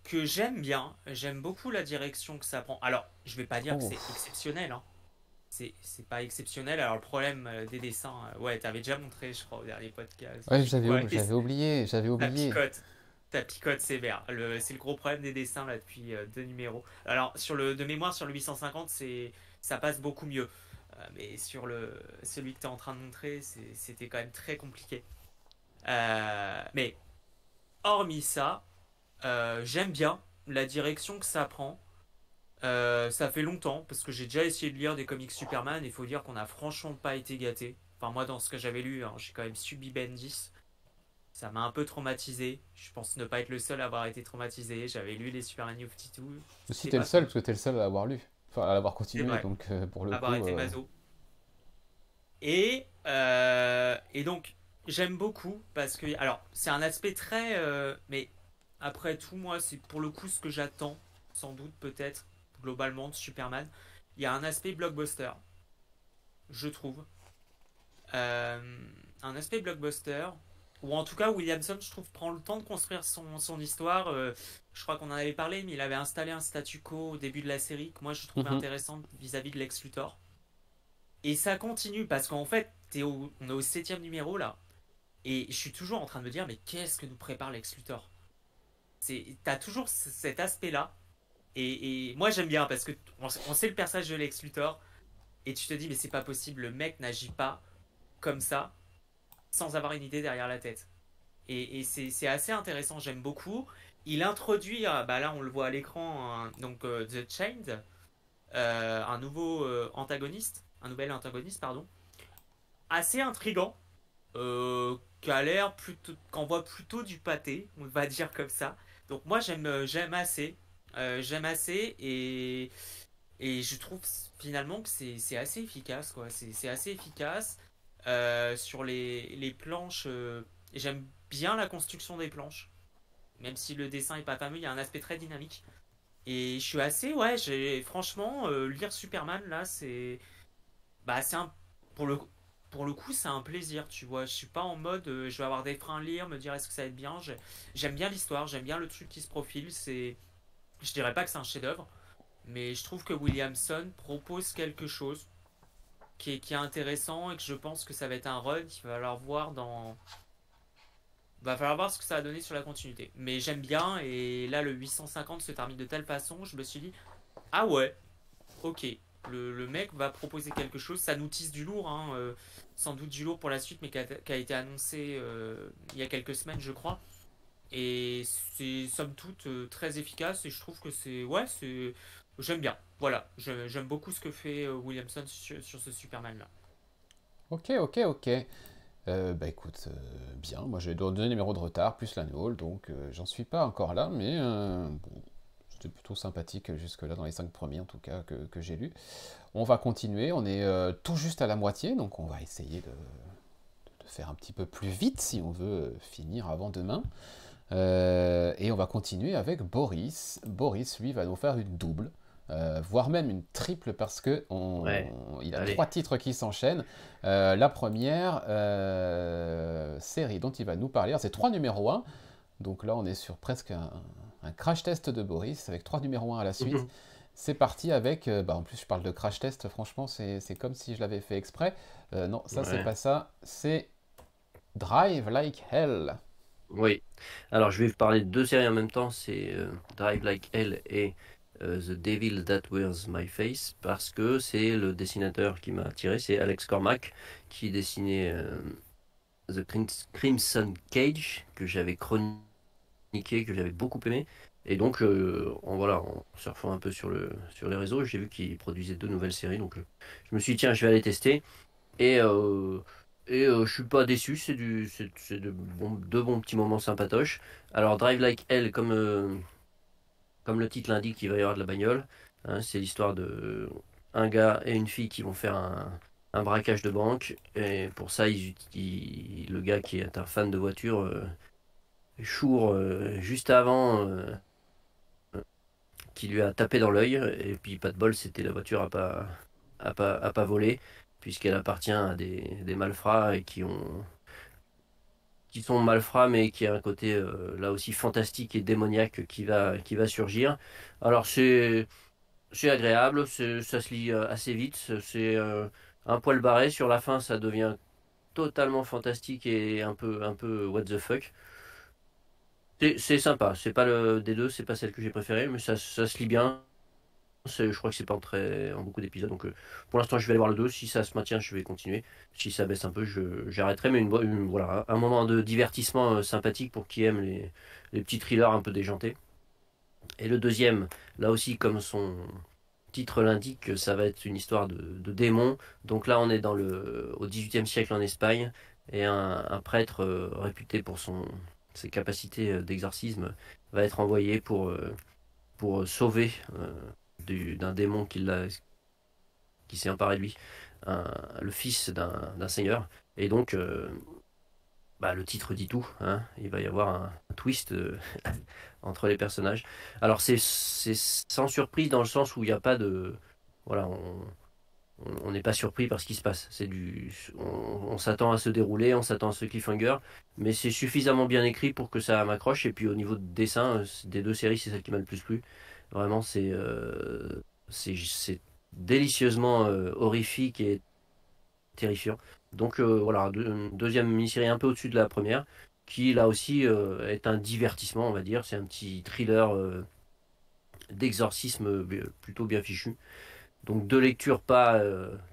Que j'aime bien. J'aime beaucoup la direction que ça prend. Alors, je vais pas dire que c'est exceptionnel, hein. C'est pas exceptionnel. Alors, le problème des dessins, ouais, t'avais déjà montré, je crois, au dernier podcast. Ouais, j'avais oublié. Ta picote sévère. C'est le gros problème des dessins là depuis 2 numéros. Alors, de mémoire, sur le 850, ça passe beaucoup mieux. Mais sur celui que tu es en train de montrer, c'était quand même très compliqué. Mais hormis ça, j'aime bien la direction que ça prend. Ça fait longtemps, parce que j'ai déjà essayé de lire des comics Superman, et il faut dire qu'on n'a franchement pas été gâtés. Enfin, moi, dans ce que j'avais lu, hein, j'ai quand même subi Bendis. Ça m'a un peu traumatisé. Je pense ne pas être le seul à avoir été traumatisé. J'avais lu les Superman New 52. Si t'es le seul, parce que t'es le seul à l'avoir lu. Enfin, à l'avoir c'est continué, vrai, donc pour le avoir coup. été maso. Et donc, j'aime beaucoup parce que, alors, c'est un aspect très. Mais après tout, moi, c'est pour le coup ce que j'attends, sans doute, peut-être, globalement, de Superman. Il y a un aspect blockbuster, je trouve. Euh, un aspect blockbuster, ou en tout cas, Williamson, je trouve, prend le temps de construire son histoire. Je crois qu'on en avait parlé, mais il avait installé un statu quo au début de la série que moi je trouvais Mhm. intéressant vis-à-vis de Lex Luthor. Et ça continue parce qu'en fait, on est au septième numéro là. Et je suis toujours en train de me dire, mais qu'est-ce que nous prépare Lex Luthor? T'as toujours cet aspect-là. Et moi j'aime bien parce que on sait le personnage de Lex Luthor. Et tu te dis, mais c'est pas possible, le mec n'agit pas comme ça sans avoir une idée derrière la tête. Et c'est assez intéressant, j'aime beaucoup. Il introduit, bah là on le voit à l'écran, donc The Chained, un nouveau antagoniste, un nouvel antagoniste, pardon, assez intrigant, qui a l'air plutôt, qu'envoie plutôt du pâté, on va dire comme ça. Donc moi j'aime assez et je trouve finalement que c'est assez efficace quoi. C'est assez efficace sur les planches. J'aime bien la construction des planches, même si le dessin est pas fameux, il y a un aspect très dynamique. Et je suis assez ouais, j'ai franchement lire Superman là, c'est un pour le pour le coup, c'est un plaisir, tu vois. Je suis pas en mode je vais avoir des freins à lire, me dire est-ce que ça va être bien. J'aime bien l'histoire, j'aime bien le truc qui se profile. Je dirais pas que c'est un chef-d'œuvre, mais je trouve que Williamson propose quelque chose qui est intéressant et que je pense que ça va être un run qu'il va falloir voir va falloir voir ce que ça va donner sur la continuité. Mais j'aime bien et là le 850 se termine de telle façon, je me suis dit ah ouais, ok, le mec va proposer quelque chose, ça nous tisse du lourd, hein, sans doute du lourd pour la suite, mais qui a été annoncé il y a quelques semaines, je crois. Et c'est somme toute très efficace et je trouve que j'aime bien. Voilà, j'aime beaucoup ce que fait Williamson sur ce Superman là. Ok, ok, ok. Bah écoute, bien, moi j'ai deux numéros de retard, plus l'annual, donc j'en suis pas encore là, mais bon, c'était plutôt sympathique jusque-là dans les 5 premiers en tout cas que j'ai lus. On va continuer, on est tout juste à la moitié, donc on va essayer de faire un petit peu plus vite si on veut finir avant demain. Et on va continuer avec Boris. Boris, lui, va nous faire une double, voire même une triple, parce que Ouais, il a allez. 3 titres qui s'enchaînent. La première série dont il va nous parler, c'est 3 numéros 1. Donc là, on est sur presque un crash test de Boris, avec 3 numéros 1 à la suite. C'est parti avec, bah en plus je parle de crash test, franchement c'est comme si je l'avais fait exprès. Non, ça c'est Ouais. pas ça, c'est Drive Like Hell. Oui. Alors, je vais vous parler de deux séries en même temps. C'est Drive Like Hell et The Devil That Wears My Face, parce que c'est le dessinateur qui m'a attiré, c'est Alex Cormack, qui dessinait Crimson Cage, que j'avais chroniqué, que j'avais beaucoup aimé. Et donc, voilà, en surfant un peu sur les réseaux, j'ai vu qu'il produisait deux nouvelles séries. Donc, je me suis dit, tiens, je vais aller tester. Et, je suis pas déçu, c'est deux bons petits moments sympatoches. Alors Drive Like Hell, comme le titre l'indique, il va y avoir de la bagnole. Hein, c'est l'histoire de un gars et une fille qui vont faire un braquage de banque. Et pour ça, le gars qui est un fan de voiture choure juste avant, qui lui a tapé dans l'œil. Et puis pas de bol, c'était la voiture à pas voler, puisqu'elle appartient à des malfrats et qui sont malfrats, mais qui a un côté là aussi fantastique et démoniaque qui va surgir. Alors c'est agréable, ça se lit assez vite, c'est un poil barré. Sur la fin, ça devient totalement fantastique et un peu what the fuck. C'est sympa, c'est pas le des deux, c'est pas celle que j'ai préférée, mais ça se lit bien. Je crois que c'est pas en beaucoup d'épisodes. Donc pour l'instant, je vais aller voir le 2. Si ça se maintient, je vais continuer. Si ça baisse un peu, j'arrêterai. Mais voilà, un moment de divertissement sympathique pour qui aime les petits thrillers un peu déjantés. Et le deuxième, là aussi, comme son titre l'indique, ça va être une histoire de démons. Donc là, on est au XVIIIe siècle en Espagne. Et un prêtre réputé pour ses capacités d'exorcisme va être envoyé pour sauver d'un démon qui s'est emparé de lui, le fils d'un seigneur. Et donc, le titre dit tout, hein. Il va y avoir un twist entre les personnages. Alors c'est sans surprise dans le sens où il n'y a pas de... Voilà, on n'est pas surpris par ce qui se passe. On s'attend à se dérouler, on s'attend à ce cliffhanger, mais c'est suffisamment bien écrit pour que ça m'accroche. Et puis au niveau de dessin, des deux séries, c'est celle qui m'a le plus plu. Vraiment, c'est délicieusement horrifique et terrifiant. Donc voilà, une deuxième mini-série un peu au-dessus de la première, qui là aussi est un divertissement, on va dire. C'est un petit thriller d'exorcisme plutôt bien fichu. Donc deux lectures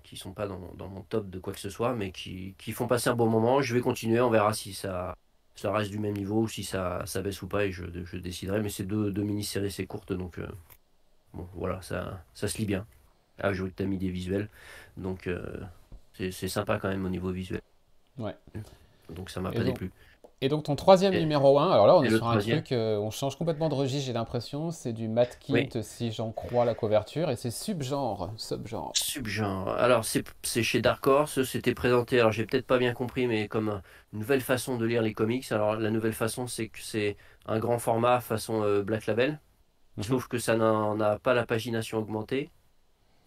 qui sont pas dans mon top de quoi que ce soit, mais qui font passer un bon moment. Je vais continuer, on verra si ça reste du même niveau ou si ça baisse ou pas et je déciderai. Mais c'est deux mini-séries assez courtes, donc bon voilà, ça se lit bien. Ah, je vois que tu as mis des visuels, donc c'est sympa quand même au niveau visuel. Ouais. Donc ça m'a Et pas donc, déplu. et donc ton troisième Et, numéro 1, alors là on et est le sur un troisième, truc, on change complètement de registre, j'ai l'impression, c'est du Matt oui, Kindt si j'en crois la couverture, et c'est subgenre. subgenre. Alors c'est chez Dark Horse, c'était présenté, alors j'ai peut-être pas bien compris, mais comme une nouvelle façon de lire les comics. Alors la nouvelle façon, c'est que c'est un grand format façon Black Label, Mhm. sauf que ça n'en a pas la pagination augmentée.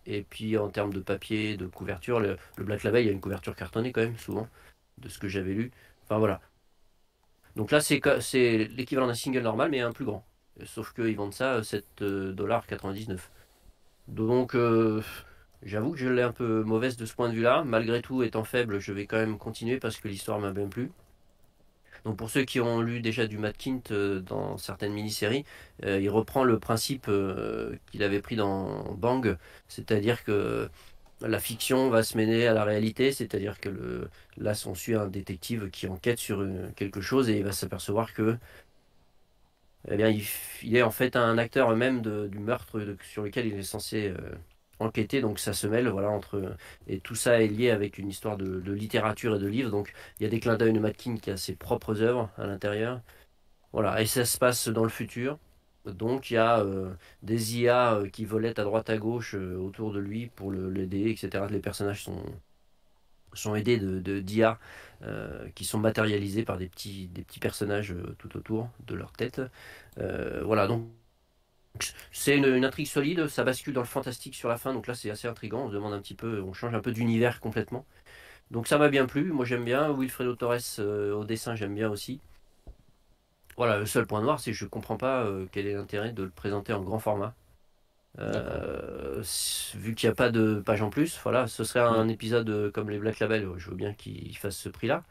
Et puis en termes de papier, de couverture, le Black Label, il y a une couverture cartonnée quand même, souvent, de ce que j'avais lu. Enfin voilà. Donc là, c'est l'équivalent d'un single normal, mais un plus grand. Sauf qu'ils vendent ça 7,99 $. Donc j'avoue que je l'ai un peu mauvaise de ce point de vue-là. Malgré tout, étant faible, je vais quand même continuer parce que l'histoire m'a bien plu. Donc pour ceux qui ont lu déjà du Matt Kindt dans certaines mini-séries, il reprend le principe qu'il avait pris dans Bang, c'est-à-dire que la fiction va se mêler à la réalité, c'est-à-dire que là on suit un détective qui enquête sur quelque chose et il va s'apercevoir que eh bien, il est en fait un acteur même du meurtre sur lequel il est censé enquêter. Donc ça se mêle, voilà, et tout ça est lié avec une histoire de littérature et de livres. Donc il y a des clins d'œil de Matt Kindt qui a ses propres œuvres à l'intérieur. Voilà, et ça se passe dans le futur. Donc il y a des IA qui volettent à droite à gauche autour de lui pour l'aider, etc. Les personnages sont aidés d'IA qui sont matérialisés par des petits personnages tout autour de leur tête. Voilà, donc c'est une intrigue solide, ça bascule dans le fantastique sur la fin, donc là c'est assez intriguant, on se demande un petit peu, on change un peu d'univers complètement. Donc ça m'a bien plu, moi j'aime bien, Wilfredo Torres au dessin j'aime bien aussi. Voilà, le seul point noir c'est que je comprends pas quel est l'intérêt de le présenter en grand format. D'accord. Vu qu'il n'y a pas de page en plus, voilà, ce serait Mm. un épisode comme les Black Label, je veux bien qu'il fasse ce prix-là.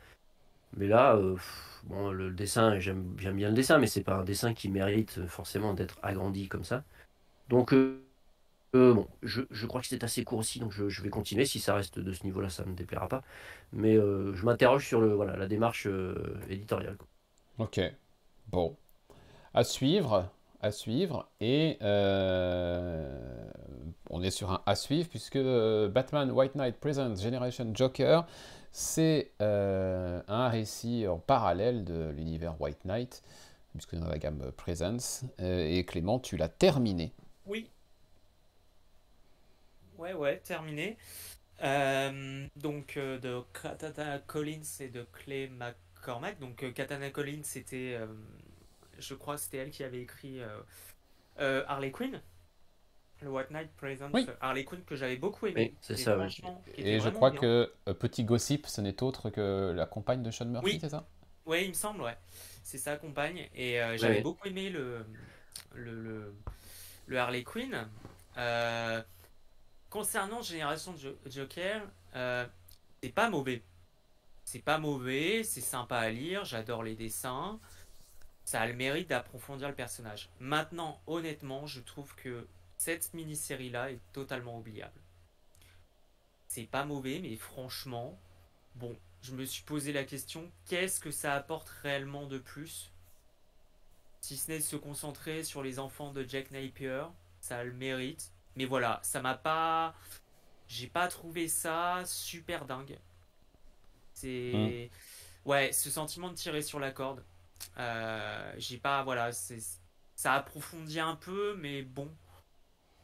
Mais là, bon, le dessin, j'aime bien le dessin, mais c'est pas un dessin qui mérite forcément d'être agrandi comme ça. Donc, bon, je crois que c'est assez court aussi, donc je vais continuer. Si ça reste de ce niveau-là, ça ne me déplaira pas. Mais je m'interroge sur voilà, la démarche éditoriale, quoi. Ok, bon. À suivre, à suivre. Et on est sur un à suivre puisque Batman White Knight Presents Generation Joker, c'est un récit en parallèle de l'univers White Knight, puisque dans la gamme Presents. Et Clément, tu l'as terminé. Oui, ouais, terminé. De Katana Collins et de Clay McCormack. Donc Katana Collins, je crois, c'était elle qui avait écrit Harley Quinn, le White Knight Presents Oui. Harley Quinn que j'avais beaucoup aimé, Oui, c'est ça, oui. qui était Et je vraiment crois bien. que Petit Gossip, ce n'est autre que la compagne de Sean Murphy, Oui, c'est ça? ouais, il me semble, ouais. C'est sa compagne et Oui, j'avais oui. beaucoup aimé le, le, le Harley Quinn. Euh, Concernant Génération Joker, c'est pas mauvais. C'est pas mauvais, c'est sympa à lire, j'adore les dessins. Ça a le mérite d'approfondir le personnage. Maintenant, honnêtement, je trouve que cette mini-série-là est totalement oubliable. C'est pas mauvais, mais franchement, bon, je me suis posé la question, qu'est-ce que ça apporte réellement de plus? Si ce n'est de se concentrer sur les enfants de Jack Napier, ça a le mérite. Mais voilà, ça m'a pas... J'ai pas trouvé ça super dingue. Hmm. C'est... Ouais, ce sentiment de tirer sur la corde. J'ai pas... Voilà, ça approfondit un peu, mais bon.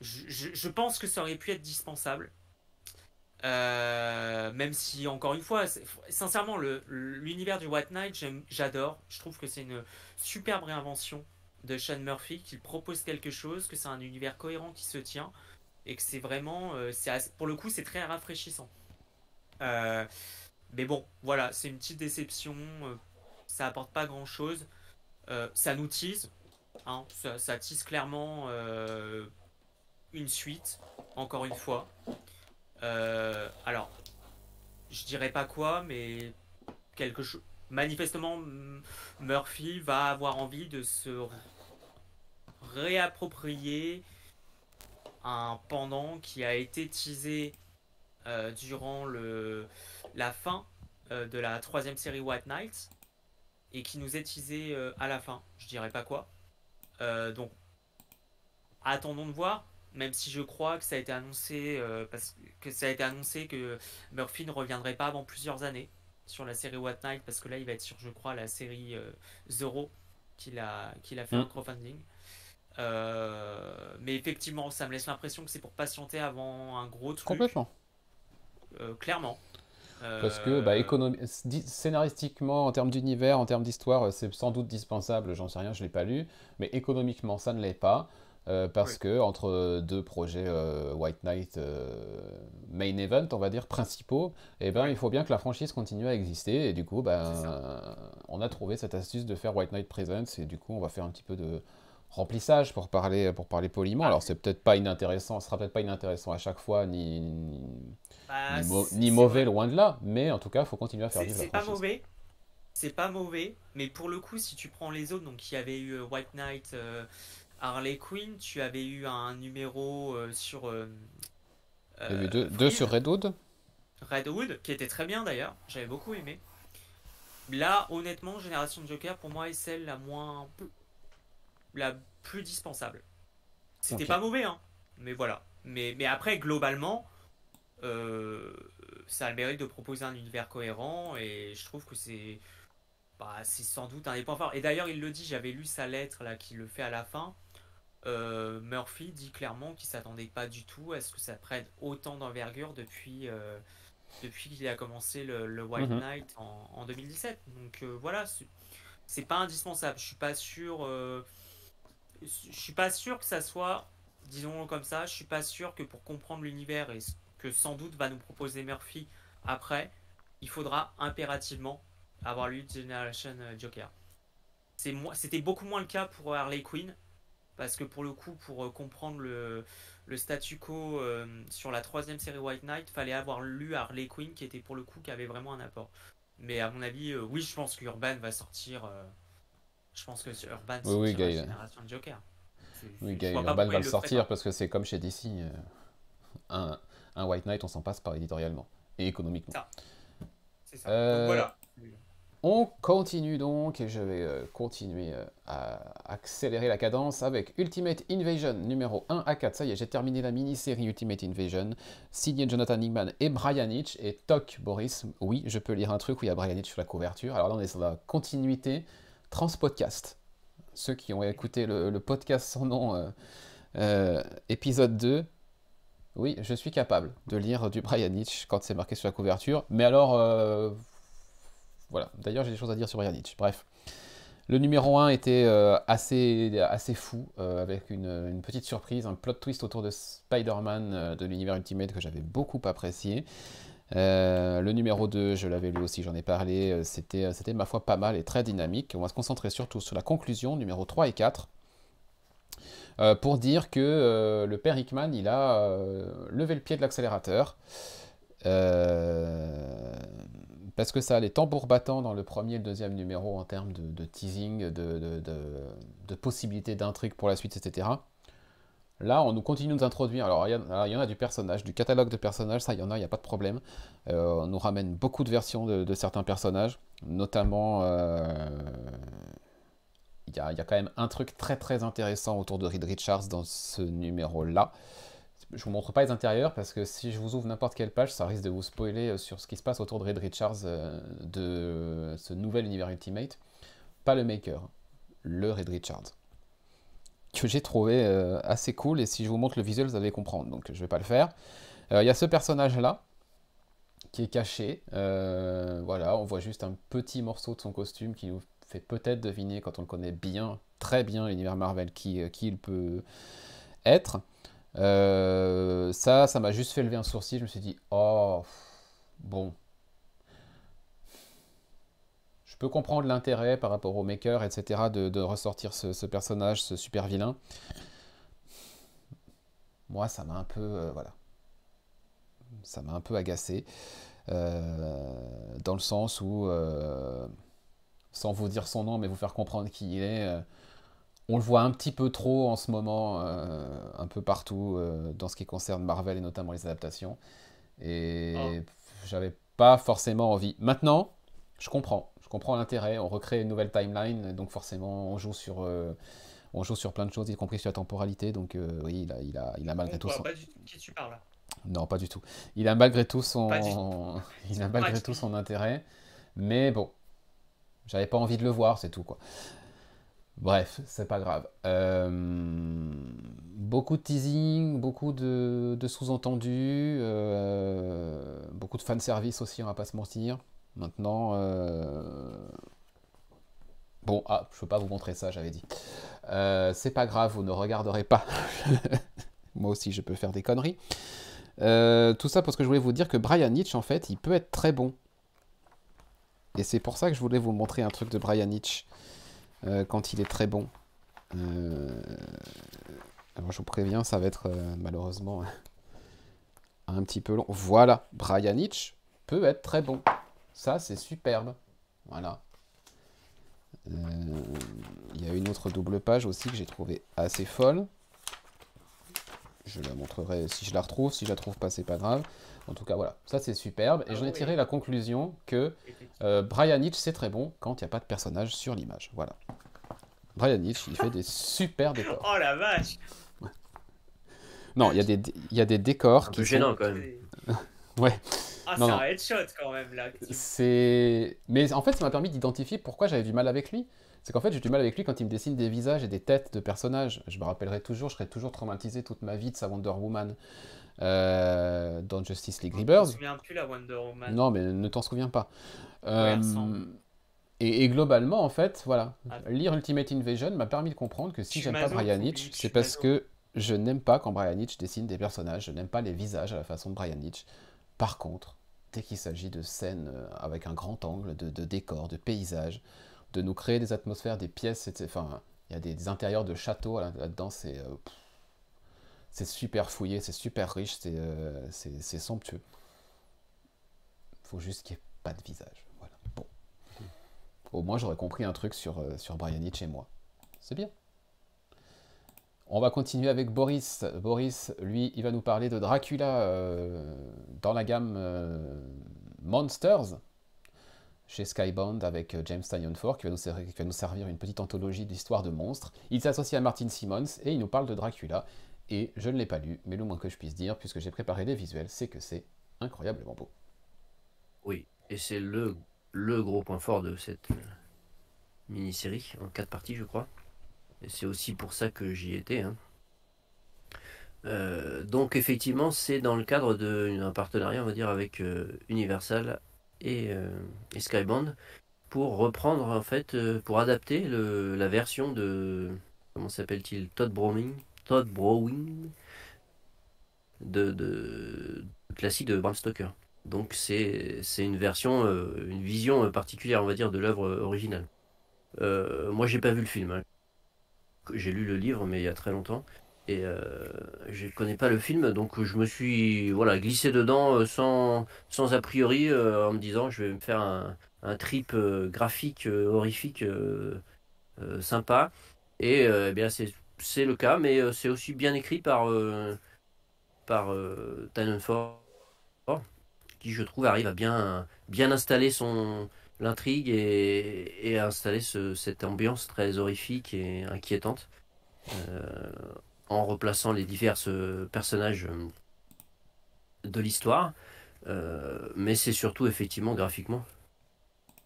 je pense que ça aurait pu être dispensable. Même si, encore une fois, sincèrement, l'univers du White Knight, j'adore. Je trouve que c'est une superbe réinvention de Sean Murphy, qu'il propose quelque chose, que c'est un univers cohérent qui se tient, et que c'est vraiment, pour le coup, c'est très rafraîchissant. Euh, mais bon, voilà, c'est une petite déception. Ça apporte pas grand-chose. Ça nous tease, hein, ça tease clairement une suite, encore une fois. Alors, je dirais pas quoi, mais quelque chose. Manifestement, Murphy va avoir envie de se réapproprier un pendant qui a été teasé durant la fin de la troisième série White Knight et qui nous est teasé à la fin. Je dirais pas quoi. Donc, attendons de voir. Même si je crois que ça a été annoncé, que Murphy ne reviendrait pas avant plusieurs années sur la série White Knight, parce que là il va être sur, je crois, la série Zero qu'il a fait un crowdfunding. Mais effectivement, ça me laisse l'impression que c'est pour patienter avant un gros truc. Complètement. Clairement. Parce que scénaristiquement, en termes d'univers, en termes d'histoire, c'est sans doute dispensable, j'en sais rien, je ne l'ai pas lu, mais économiquement, ça ne l'est pas. Parce que entre deux projets White Knight main event, on va dire, principaux, il faut bien que la franchise continue à exister. Et du coup, on a trouvé cette astuce de faire White Knight Presents. Et du coup, on va faire un petit peu de remplissage pour parler poliment. Alors, c'est peut-être pas inintéressant, ce sera peut-être pas inintéressant à chaque fois, ni mauvais, loin de là. Mais en tout cas, il faut continuer à faire vivre la franchise. C'est pas mauvais, mais pour le coup, si tu prends les autres, donc il y avait eu White Knight, Harley Quinn, tu avais eu un numéro sur. Il y avait deux sur Redwood. Redwood, qui était très bien d'ailleurs, j'avais beaucoup aimé. Là, honnêtement, Génération de Joker, pour moi, est celle la plus dispensable. C'était pas mauvais, hein, mais voilà. Mais après, globalement, ça a le mérite de proposer un univers cohérent, et je trouve que c'est sans doute un des points forts. Et d'ailleurs, il le dit, j'avais lu sa lettre là, qui le fait à la fin. Murphy dit clairement qu'il s'attendait pas du tout à ce que ça prenne autant d'envergure depuis qu'il a commencé le White Knight en 2017. Donc voilà, c'est pas indispensable. Je suis pas sûr que ça soit, disons comme ça, je suis pas sûr que pour comprendre l'univers et ce que sans doute va nous proposer Murphy après, il faudra impérativement avoir lu Generation Joker. C'était beaucoup moins le cas pour Harley Quinn. Parce que pour le coup, pour comprendre le statu quo sur la troisième série White Knight, fallait avoir lu Harley Quinn qui avait vraiment un apport. Mais à mon avis, oui, je pense qu'Urban va sortir. Je pense que Urban sortira la Génération de Joker. Oui, Urban va le sortir parce que c'est comme chez DC. Un White Knight, on s'en passe pas éditorialement et économiquement. C'est ça. Donc voilà. On continue donc, et je vais continuer à accélérer la cadence avec Ultimate Invasion numéro 1 à 4. Ça y est, j'ai terminé la mini-série Ultimate Invasion, signé Jonathan Hickman et Brian Hitch. Et toc, Boris, oui, je peux lire un truc où il y a Brian Hitch sur la couverture. Alors là, on est sur la continuité Transpodcast. Ceux qui ont écouté le podcast sans nom, épisode 2, oui, je suis capable de lire du Brian Hitch quand c'est marqué sur la couverture. Mais alors... voilà, d'ailleurs j'ai des choses à dire sur Brian Hitch. Bref, le numéro 1 était assez fou, avec une petite surprise, un plot twist autour de Spider-Man de l'univers Ultimate que j'avais beaucoup apprécié. Le numéro 2, je l'avais lu aussi, j'en ai parlé, c'était ma foi pas mal et très dynamique. On va se concentrer surtout sur la conclusion, numéro 3 et 4. Pour dire que le père Hickman, il a levé le pied de l'accélérateur. Parce que ça allait tambour battant dans le premier et le deuxième numéro en termes de teasing, de possibilités d'intrigue pour la suite, etc. Là, on nous continue de nous introduire. Alors, il y en a du personnage, du catalogue de personnages, ça, il y en a, il n'y a pas de problème. On nous ramène beaucoup de versions de certains personnages, notamment... il y a quand même un truc très très intéressant autour de Reed Richards dans ce numéro-là. Je ne vous montre pas les intérieurs parce que si je vous ouvre n'importe quelle page, ça risque de vous spoiler sur ce qui se passe autour de Reed Richards de ce nouvel univers Ultimate. Pas le maker, le Reed Richards. que j'ai trouvé assez cool. Et si je vous montre le visuel, vous allez comprendre. Donc je vais pas le faire. Il y a ce personnage-là qui est caché. Voilà, on voit juste un petit morceau de son costume qui nous fait peut-être deviner, quand on le connaît bien, très bien, l'univers Marvel, qui il peut être. Ça m'a juste fait lever un sourcil. Je me suis dit, oh, bon. Je peux comprendre l'intérêt par rapport au maker, etc., de ressortir ce personnage, ce super vilain. Moi, ça m'a un peu, voilà, ça m'a un peu agacé, dans le sens où, sans vous dire son nom, mais vous faire comprendre qui il est, on le voit un petit peu trop en ce moment, un peu partout, dans ce qui concerne Marvel et notamment les adaptations. Oh. Et j'avais pas forcément envie. Maintenant, je comprends l'intérêt. On recrée une nouvelle timeline, donc forcément, on joue sur plein de choses, y compris sur la temporalité. Donc oui, il a malgré On tout voit son. pas du tout de qui tu parles là. Non, pas du tout. Il a malgré tout Pas du son, il a pas malgré du tout tout. son intérêt. Mais bon, j'avais pas envie de le voir, c'est tout quoi. Bref, c'est pas grave. Beaucoup de teasing, beaucoup de sous-entendus, beaucoup de fanservice aussi, on va pas se mentir. Maintenant, bon, ah, je peux pas vous montrer ça, j'avais dit. C'est pas grave, vous ne regarderez pas. Moi aussi, je peux faire des conneries. Tout ça parce que je voulais vous dire que Brian Hitch, en fait, il peut être très bon. Et c'est pour ça que je voulais vous montrer un truc de Brian Hitch quand il est très bon. Alors je vous préviens, ça va être malheureusement un petit peu long. Voilà, Brian Hitch peut être très bon. Ça, c'est superbe. Voilà. Il y a une autre double page aussi que j'ai trouvé assez folle. Je la montrerai si je la retrouve. Si je la trouve pas, c'est pas grave. En tout cas, voilà. Ça, c'est superbe. Et Ah j'en ai tiré oui, la conclusion que effectivement. Brian Hitch, c'est très bon quand il n'y a pas de personnage sur l'image. Voilà. Brian Hitch, il fait des super décors. Oh la vache! Non, il y a des décors Un qui peu sont... gênant quand même. Ouais, Ah, non, c'est non. un headshot quand même là. C'est... Mais en fait, ça m'a permis d'identifier pourquoi j'avais du mal avec lui. C'est qu'en fait, j'ai du mal avec lui quand il me dessine des visages et des têtes de personnages. Je me rappellerai toujours, je serai toujours traumatisé toute ma vie de sa Wonder Woman dans Justice League Je me Rebirth. souviens plus la Wonder Woman. Non, mais ne t'en souviens pas. À quoi elle ressemble? Euh, et globalement, en fait, voilà, Ah, lire Ultimate Invasion m'a permis de comprendre que je si suis j'aime pas maso, Brian faut Hitch, oublier que je c'est suis parce maso. que je n'aime pas quand Brian Hitch dessine des personnages, je n'aime pas les visages à la façon de Brian Hitch. Par contre, dès qu'il s'agit de scènes avec un grand angle, de décors, de paysages, de nous créer des atmosphères, des pièces, etc. Enfin, il y a des intérieurs de châteaux là-dedans, c'est super fouillé, c'est super riche, c'est somptueux. Faut juste qu'il n'y ait pas de visage. Voilà. Bon, au moins j'aurais compris un truc sur Brian Hitch et moi. C'est bien. On va continuer avec Boris. Boris, lui, il va nous parler de Dracula dans la gamme Monsters chez Skybound avec James Tynion IV qui va nous servir une petite anthologie d'histoire de monstres. Il s'associe à Martin Simmons et il nous parle de Dracula. Et je ne l'ai pas lu, mais le moins que je puisse dire, puisque j'ai préparé des visuels, c'est que c'est incroyablement beau. Oui, et c'est le gros point fort de cette mini-série, en 4 parties je crois. Et c'est aussi pour ça que j'y étais. Hein. Donc effectivement, c'est dans le cadre d'un partenariat, on va dire, avec Universal et Skybound pour reprendre, en fait, pour adapter la version de, comment s'appelle-t-il, Todd Browning de classique de Bram Stoker. Donc c'est une version, une vision particulière, on va dire, de l'œuvre originale. Moi, j'ai pas vu le film. Hein. J'ai lu le livre, mais il y a très longtemps. Et je connais pas le film, donc je me suis voilà, glissé dedans sans a priori, en me disant je vais me faire un trip graphique, horrifique, sympa. Et eh bien c'est le cas, mais c'est aussi bien écrit par Tynion Ford, qui je trouve arrive à bien installer l'intrigue et à installer cette ambiance très horrifique et inquiétante. euh, en replaçant les divers personnages de l'histoire. Mais c'est surtout effectivement graphiquement.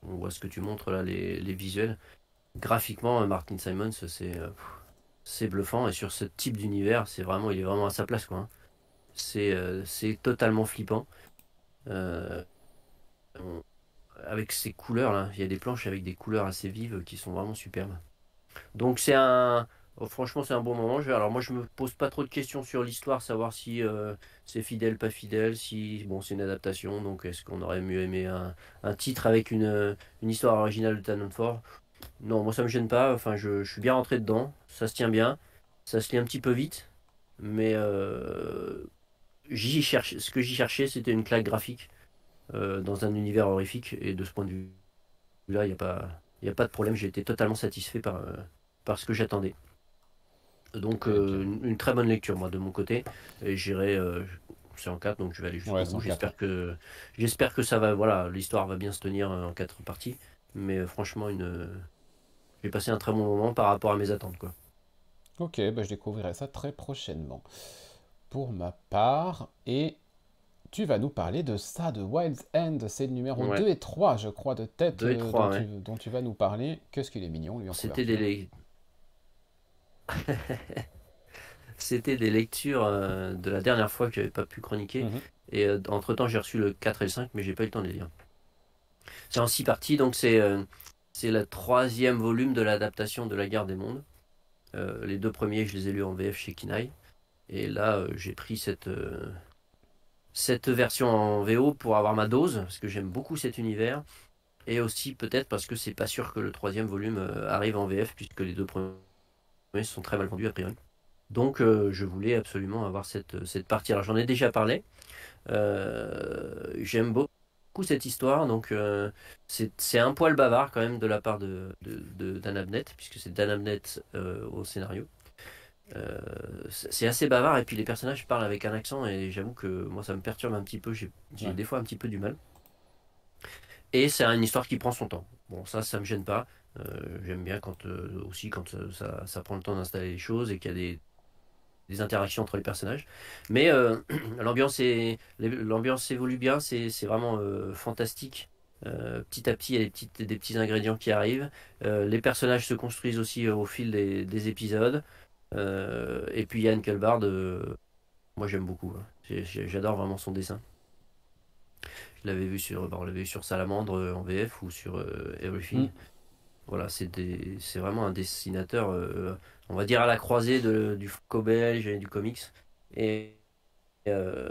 On voit ce que tu montres là, les visuels. Graphiquement, Martin Simons, c'est bluffant et sur ce type d'univers, il est vraiment à sa place, quoi. Hein. C'est totalement flippant. Euh, on- Avec ces couleurs là, il y a des planches avec des couleurs assez vives qui sont vraiment superbes. Donc franchement c'est un bon moment. Alors moi je me pose pas trop de questions sur l'histoire, savoir si c'est fidèle, pas fidèle, si bon c'est une adaptation, donc est-ce qu'on aurait mieux aimé un titre avec une histoire originale de Titanfall. Non, moi ça me gêne pas. Enfin je suis bien rentré dedans, ça se tient bien, ça se lit un petit peu vite, mais ce que j'y cherchais c'était une claque graphique dans un univers horrifique et de ce point de vue-là il y a pas de problème. J'ai été totalement satisfait par ce que j'attendais. Donc Ok, ok. une très bonne lecture moi de mon côté et j'irai c'est en 4 donc je vais aller Ouais, jusqu'au bout. 104, ouais. J'espère que ça va voilà, l'histoire va bien se tenir en 4 parties mais franchement j'ai passé un très bon moment par rapport à mes attentes quoi. Ok, bah, je découvrirai ça très prochainement. Pour ma part, et tu vas nous parler de ça, de Wild's End. C'est le numéro Ouais, 2 et 3, je crois, de tête 2 et 3 ouais. dont tu vas nous parler. Qu'est-ce qu'il est mignon, lui, en C'était des couverture. le- C'était des lectures de la dernière fois que j'avais pas pu chroniquer Mhm. et entre-temps j'ai reçu le 4 et le 5 mais j'ai pas eu le temps de les lire. C'est en 6 parties donc c'est le troisième volume de l'adaptation de La Guerre des Mondes. Les deux premiers, je les ai lus en VF chez Kinaï. Et là, j'ai pris cette version en VO pour avoir ma dose, parce que j'aime beaucoup cet univers. Et aussi peut-être parce que c'est pas sûr que le troisième volume arrive en VF, puisque les deux premiers sont très mal vendus a priori. Donc je voulais absolument avoir cette partie. Alors j'en ai déjà parlé. J'aime beaucoup cette histoire, donc c'est un poil bavard quand même de la part de Dan Abnett, puisque c'est Dan Abnett au scénario. C'est assez bavard et puis les personnages parlent avec un accent et j'avoue que moi ça me perturbe un petit peu, j'ai Ouais. des fois un petit peu du mal. Et c'est une histoire qui prend son temps. Bon ça me gêne pas. J'aime bien quand aussi quand ça prend le temps d'installer les choses et qu'il y a des interactions entre les personnages. Mais l'ambiance évolue bien, c'est vraiment fantastique. Petit à petit, il y a des petits ingrédients qui arrivent. Les personnages se construisent aussi au fil des épisodes. Et puis Yann Kelbard, moi j'aime beaucoup. Hein. J'adore vraiment son dessin. On l'avait vu sur Salamandre en VF ou sur Mm. Everything. Voilà, c'est vraiment un dessinateur, on va dire à la croisée du franco-belge et du comics. Et, euh,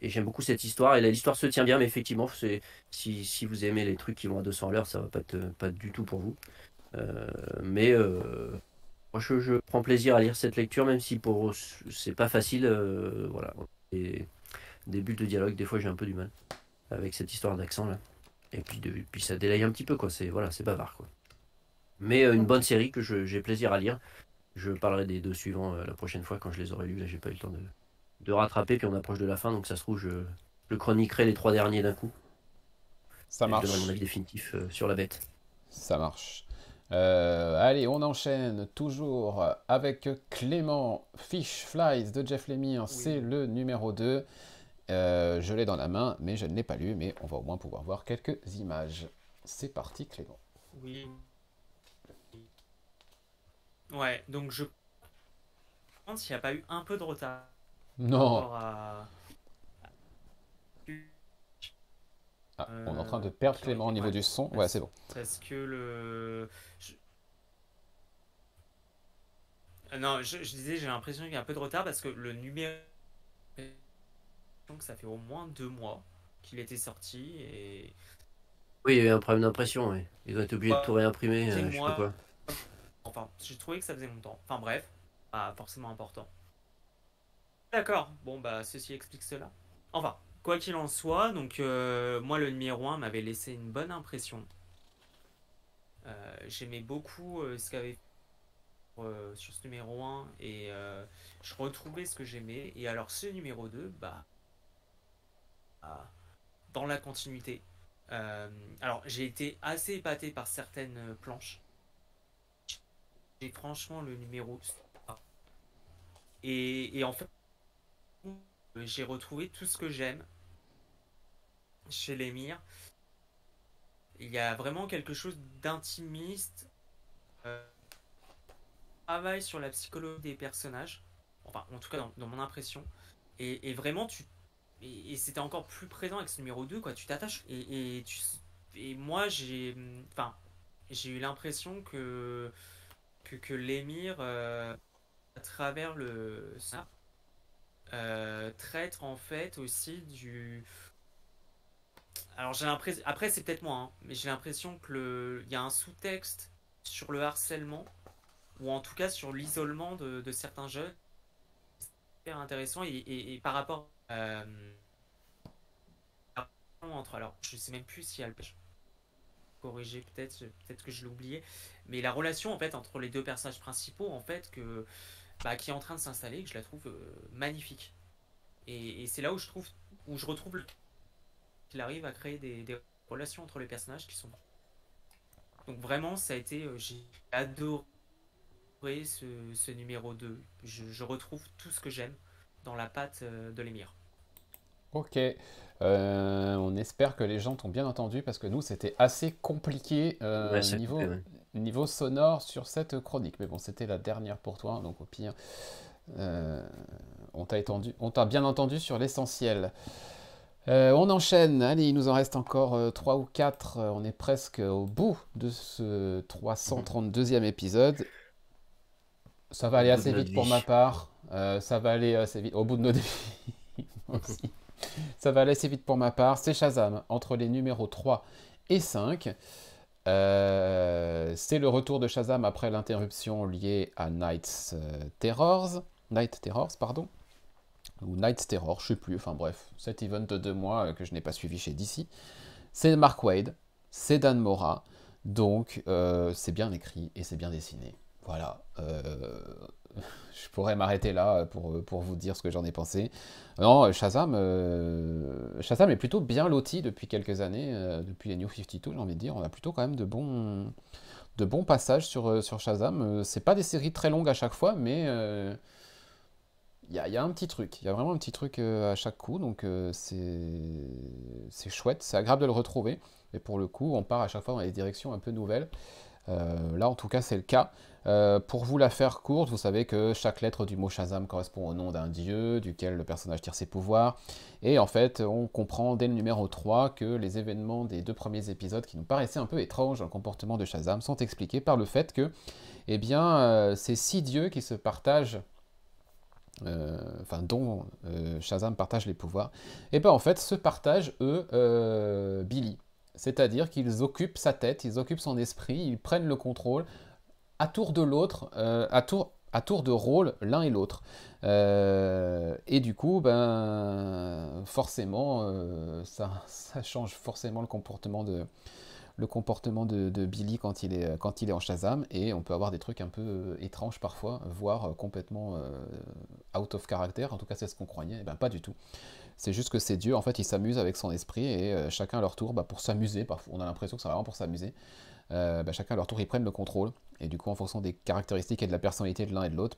et j'aime beaucoup cette histoire. Et l'histoire se tient bien, mais effectivement, si vous aimez les trucs qui vont à 200 à l'heure, ça va pas du tout pour vous. Mais moi, je prends plaisir à lire cette lecture, même si c'est pas facile. Voilà. Et des bulles de dialogue, des fois, j'ai un peu du mal avec cette histoire d'accent là. Et puis ça délaye un petit peu, quoi. C'est bavard, quoi. Mais une bonne Ok. série que j'ai plaisir à lire. Je parlerai des deux suivants la prochaine fois quand je les aurai lus. Là, j'ai pas eu le temps de rattraper, puis on approche de la fin, donc ça se trouve, je chroniquerai les trois derniers d'un coup. Ça Et je donnerai mon marche. avis définitif sur la bête. Ça marche. Allez, on enchaîne toujours avec Clément Fish Flies de Jeff Lemire. C'est Oui. le numéro 2. Je l'ai dans la main, mais je ne l'ai pas lu. Mais on va au moins pouvoir voir quelques images. C'est parti, Clément. Oui. Ouais, donc je pense qu'il n'y a pas eu un peu de retard par Non. rapport à Ah, on est en train de perdre qui aurait Clément au été. niveau Ouais. du son. Ouais, c'est Parce, bon. parce que je- non, je disais, j'ai l'impression qu'il y a un peu de retard parce que le numéro. Donc ça fait au moins 2 mois qu'il était sorti et. Oui, il y a eu un problème d'impression, oui. Ils ont été obligés de tout réimprimer, C'est je sais pas moi. quoi. Enfin, j'ai trouvé que ça faisait longtemps. Enfin bref, pas forcément important. D'accord, bon bah ceci explique cela. Enfin, quoi qu'il en soit, donc moi le numéro 1 m'avait laissé une bonne impression. J'aimais beaucoup ce qu'avait fait sur ce numéro 1 et je retrouvais ce que j'aimais. Et alors ce numéro 2 bah, ah, dans la continuité. Euh, alors j'ai été assez épaté par certaines planches. Et franchement le numéro... Et en fait, j'ai retrouvé tout ce que j'aime chez l'émir. Il y a vraiment quelque chose d'intimiste, euh, travaille sur la psychologie des personnages, enfin en tout cas dans mon impression, et vraiment et c'était encore plus présent avec ce numéro 2 quoi, tu t'attaches, et moi j'ai eu l'impression que l'émir, à travers ça, traite en fait aussi alors j'ai l'impression, après c'est peut-être moi, hein, mais j'ai l'impression il y a un sous-texte sur le harcèlement, ou en tout cas sur l'isolement de certains jeunes, super intéressant, et par rapport alors je sais même plus si elle corriger peut-être que je l'ai oublié, mais la relation en fait entre les deux personnages principaux en fait qui est en train de s'installer, que je la trouve magnifique, et c'est là où je retrouve qu'il arrive à créer des relations entre les personnages qui sont, donc vraiment ça a été j'ai adoré ce numéro 2. Je retrouve tout ce que j'aime dans la patte de l'émir. Ok. On espère que les gens t'ont bien entendu parce que nous, c'était assez compliqué Ouais, ça coupait, ouais. niveau sonore sur cette chronique. Mais bon, c'était la dernière pour toi, donc au pire, euh, on t'a bien entendu sur l'essentiel. On enchaîne. Allez, il nous en reste encore 3 ou 4. On est presque au bout de ce 332e épisode. Ça va aller Au bout de assez notre vite pour ma vie. part. Ça va aller assez vite. Au bout de notre vie aussi. Ça va aller assez vite pour ma part. C'est Shazam, entre les numéros 3 et 5. C'est le retour de Shazam après l'interruption liée à Night Terrors, pardon. Ou Night Terror, je sais plus. Enfin bref, cet event de 2 mois que je n'ai pas suivi chez DC. C'est Mark Waid, c'est Dan Mora. Donc c'est bien écrit et c'est bien dessiné. Voilà. Je pourrais m'arrêter là pour vous dire ce que j'en ai pensé. Non, Shazam est plutôt bien loti depuis quelques années, depuis les New 52, j'ai envie de dire. On a plutôt quand même de bons passages sur Shazam. C'est pas des séries très longues à chaque fois, mais y a un petit truc. Il y a vraiment un petit truc à chaque coup, donc c'est chouette, c'est agréable de le retrouver. Et pour le coup, on part à chaque fois dans des directions un peu nouvelles. Là, en tout cas, c'est le cas. Pour vous la faire courte, vous savez que chaque lettre du mot Shazam correspond au nom d'un dieu, duquel le personnage tire ses pouvoirs. Et en fait, on comprend dès le numéro 3 que les événements des 2 premiers épisodes, qui nous paraissaient un peu étranges dans le comportement de Shazam, sont expliqués par le fait que, eh bien, ces 6 dieux qui se partagent, dont Shazam partage les pouvoirs, et bien en fait se partagent eux Billy. C'est-à-dire qu'ils occupent sa tête, ils occupent son esprit, ils prennent le contrôle à tour de l'autre, à tour de rôle l'un et l'autre. Et du coup, ben, forcément, ça change forcément le comportement de Billy quand il est en Shazam, et on peut avoir des trucs un peu étranges parfois, voire complètement out of character, en tout cas c'est ce qu'on croyait, et ben pas du tout. C'est juste que ces dieux, en fait, ils s'amusent avec son esprit, et chacun à leur tour, pour s'amuser, parfois on a l'impression que c'est vraiment pour s'amuser, chacun à leur tour ils prennent le contrôle, et du coup en fonction des caractéristiques et de la personnalité de l'un et de l'autre,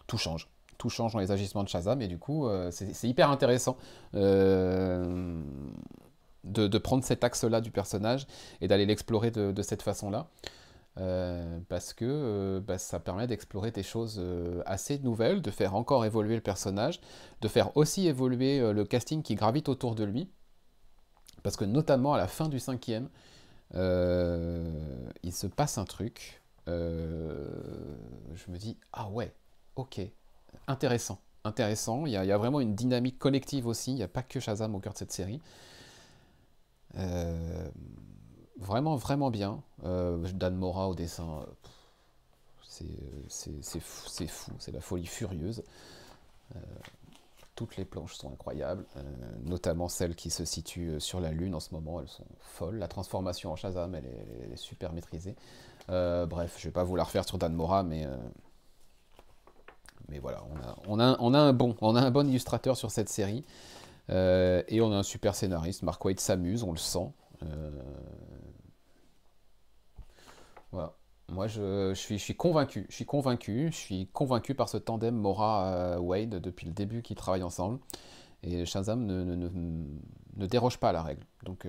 tout change. Tout change dans les agissements de Shazam, et du coup c'est hyper intéressant de prendre cet axe-là du personnage et d'aller l'explorer de cette façon-là. Parce que ça permet d'explorer des choses assez nouvelles, de faire encore évoluer le personnage, de faire aussi évoluer le casting qui gravite autour de lui, parce que notamment à la fin du 5e, il se passe un truc, je me dis, ah ouais, ok, intéressant, il y a vraiment une dynamique collective aussi, il n'y a pas que Shazam au cœur de cette série. Vraiment, vraiment bien. Dan Mora au dessin, c'est fou, c'est la folie furieuse. Toutes les planches sont incroyables, notamment celles qui se situent sur la Lune en ce moment, elles sont folles. La transformation en Shazam, elle est super maîtrisée. Bref, je vais pas vous la refaire sur Dan Mora, mais voilà, on a un bon illustrateur sur cette série. Et on a un super scénariste, Mark Waid s'amuse, on le sent. Voilà. Moi, je suis convaincu. Je suis convaincu par ce tandem Mora-Waid depuis le début qu'ils travaillent ensemble. Et Shazam ne déroge pas à la règle. Donc,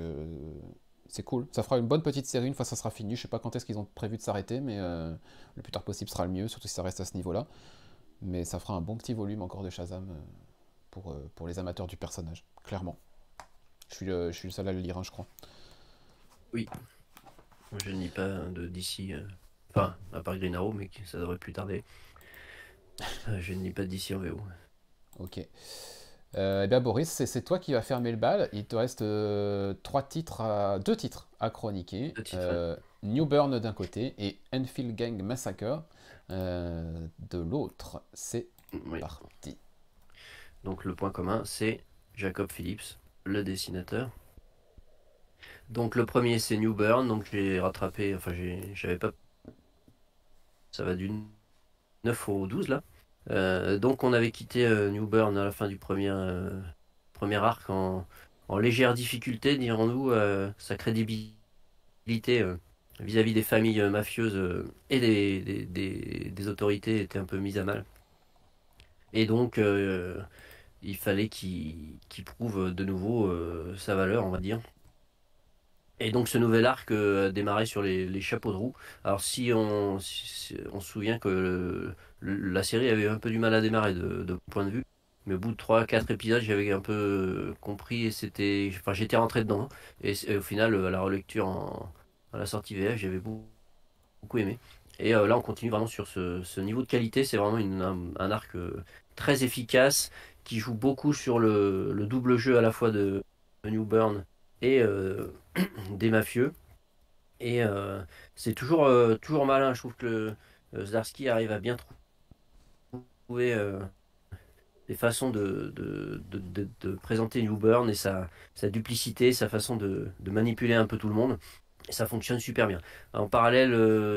c'est cool. Ça fera une bonne petite série une fois que ça sera fini. Je sais pas quand est-ce qu'ils ont prévu de s'arrêter, mais le plus tard possible sera le mieux, surtout si ça reste à ce niveau-là. Mais ça fera un bon petit volume encore de Shazam pour les amateurs du personnage, clairement. Je suis le seul à le lire, hein, je crois. Oui, moi, je ne lis pas de DC, enfin, à part Green Arrow, mais ça devrait plus tarder. Je ne lis pas de DC en VO. Ok. Eh bien Boris, c'est toi qui vas fermer le bal. Il te reste deux titres à chroniquer. Deux titres. New Burn d'un côté et Enfield Gang Massacre de l'autre. C'est Oui. parti. Donc le point commun, c'est Jacob Phillips, le dessinateur. Donc le premier, c'est New Burn. Donc j'ai rattrapé, enfin j'avais pas... Ça va du 9 au 12 là. Donc on avait quitté New Burn à la fin du premier arc en légère difficulté, dirons-nous. Sa crédibilité vis-à-vis des familles mafieuses et des autorités était un peu mise à mal. Et donc il fallait qu'il prouve de nouveau sa valeur, on va dire. Et donc ce nouvel arc a démarré sur les chapeaux de roue. Alors si on se souvient que la série avait un peu du mal à démarrer de mon point de vue, mais au bout de 3-4 épisodes, j'avais un peu compris et j'étais rentré dedans. Et au final, à la relecture à la sortie VF, j'avais beaucoup aimé. Et là, on continue vraiment sur ce niveau de qualité. C'est vraiment un arc très efficace qui joue beaucoup sur le double jeu à la fois de New Burn et des mafieux. Et c'est toujours malin. Je trouve que Zdarsky arrive à bien trouver des façons de présenter New Burn et sa duplicité, sa façon de manipuler un peu tout le monde. Et ça fonctionne super bien. En parallèle,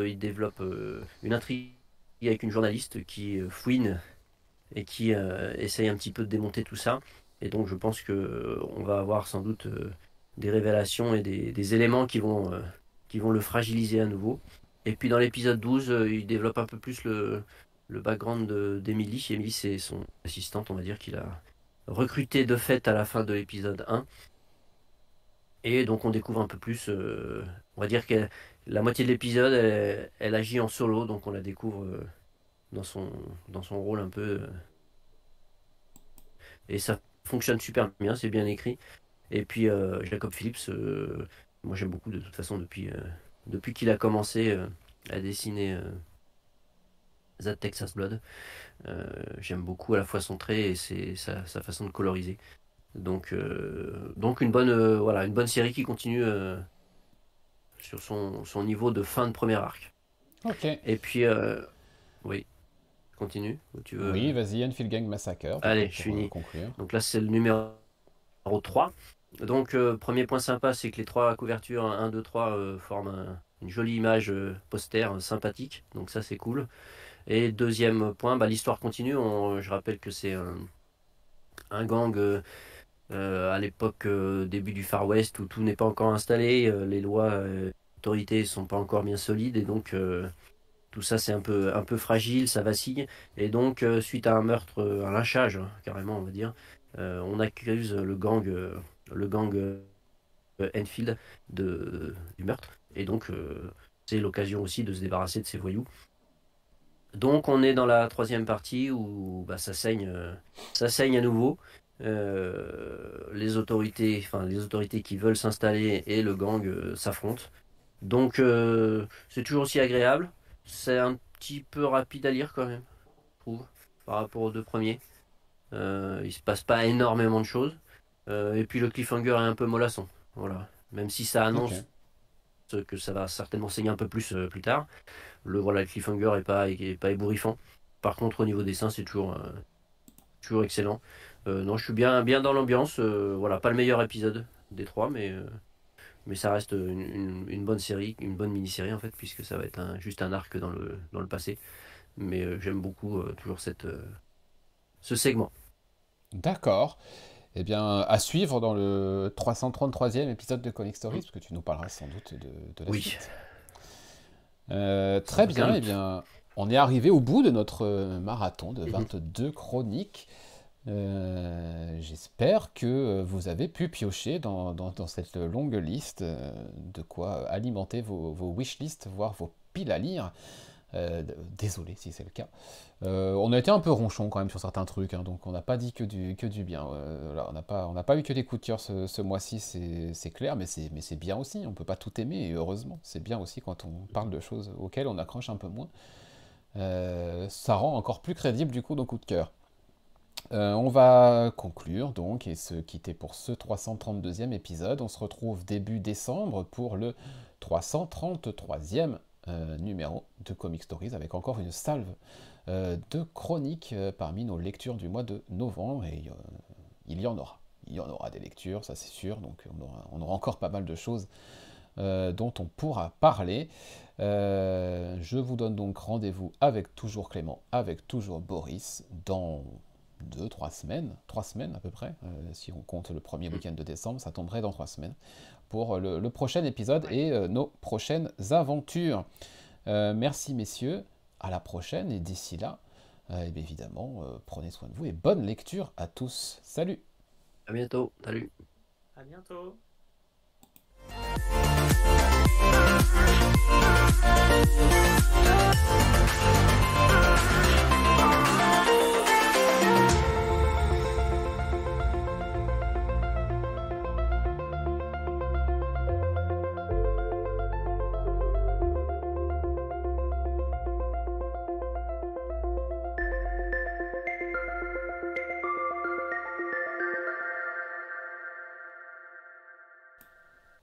il développe une intrigue avec une journaliste qui fouine et qui essaye un petit peu de démonter tout ça. Et donc je pense que on va avoir sans doute des révélations et des éléments qui vont le fragiliser à nouveau. Et puis dans l'épisode 12, il développe un peu plus le background d'Emily. Emily, c'est son assistante, on va dire, qu'il a recruté de fait à la fin de l'épisode 1. Et donc on découvre un peu plus, on va dire que la moitié de l'épisode, elle agit en solo, donc on la découvre dans son rôle un peu. Et ça fonctionne super bien, c'est bien écrit. Et puis Jacob Phillips, moi j'aime beaucoup de toute façon depuis qu'il a commencé à dessiner That Texas Blood. J'aime beaucoup à la fois son trait et sa façon de coloriser. Donc une bonne série qui continue sur son niveau de fin de premier arc. Ok. Et puis, oui, continue. Tu veux... Oui, vas-y, Enfield Gang Massacre. Allez, je finis. Conclure. Donc là, c'est le numéro 3. Donc, premier point sympa, c'est que les trois couvertures 1, 2, 3 forment une jolie image poster sympathique. Donc ça, c'est cool. Et deuxième point, l'histoire continue. Je rappelle que c'est un gang à l'époque début du Far West où tout n'est pas encore installé, les lois, autorités sont pas encore bien solides et donc tout ça c'est un peu fragile, ça vacille et donc suite à un meurtre, un lynchage carrément on va dire, on accuse le gang Enfield du meurtre et donc c'est l'occasion aussi de se débarrasser de ces voyous. Donc on est dans la troisième partie où ça saigne à nouveau. Les autorités qui veulent s'installer et le gang s'affrontent. Donc c'est toujours aussi agréable. C'est un petit peu rapide à lire quand même, je trouve, par rapport aux deux premiers. Il se passe pas énormément de choses. Et puis le cliffhanger est un peu mollasson. Voilà. Même si ça annonce que ça va certainement saigner un peu plus tard. Le cliffhanger est pas ébouriffant. Par contre, au niveau dessin, c'est toujours excellent. Non, je suis bien dans l'ambiance. Pas le meilleur épisode des trois, mais ça reste une bonne série, une bonne mini-série en fait, puisque ça va être juste un arc dans le passé. Mais j'aime beaucoup toujours ce segment. D'accord. Eh bien, à suivre dans le 333e épisode de Comic Stories, parce que tu nous parleras sans doute de la suite. Très bien, eh bien, on est arrivé au bout de notre marathon de 22 chroniques. J'espère que vous avez pu piocher dans cette longue liste de quoi alimenter vos wishlists, voire vos piles à lire. Désolé si c'est le cas. On a été un peu ronchon quand même sur certains trucs, hein, donc on n'a pas dit que du bien. Voilà, on n'a pas eu que des coups de cœur ce mois-ci, c'est clair, mais c'est bien aussi. On peut pas tout aimer, et heureusement. C'est bien aussi quand on parle de choses auxquelles on accroche un peu moins. Ça rend encore plus crédible du coup nos coups de cœur. On va conclure donc et se quitter pour ce 332e épisode. On se retrouve début décembre pour le 333e numéro de Comic Stories avec encore une salve de chroniques parmi nos lectures du mois de novembre et il y en aura. Il y en aura des lectures, ça c'est sûr, donc on aura encore pas mal de choses dont on pourra parler. Je vous donne donc rendez-vous avec toujours Clément, avec toujours Boris dans 2-3 semaines, 3 semaines à peu près, si on compte le premier week-end de décembre, ça tomberait dans 3 semaines, pour le prochain épisode et nos prochaines aventures. Merci messieurs, à la prochaine, et d'ici là, et bien évidemment, prenez soin de vous et bonne lecture à tous. Salut! À bientôt, salut! À bientôt!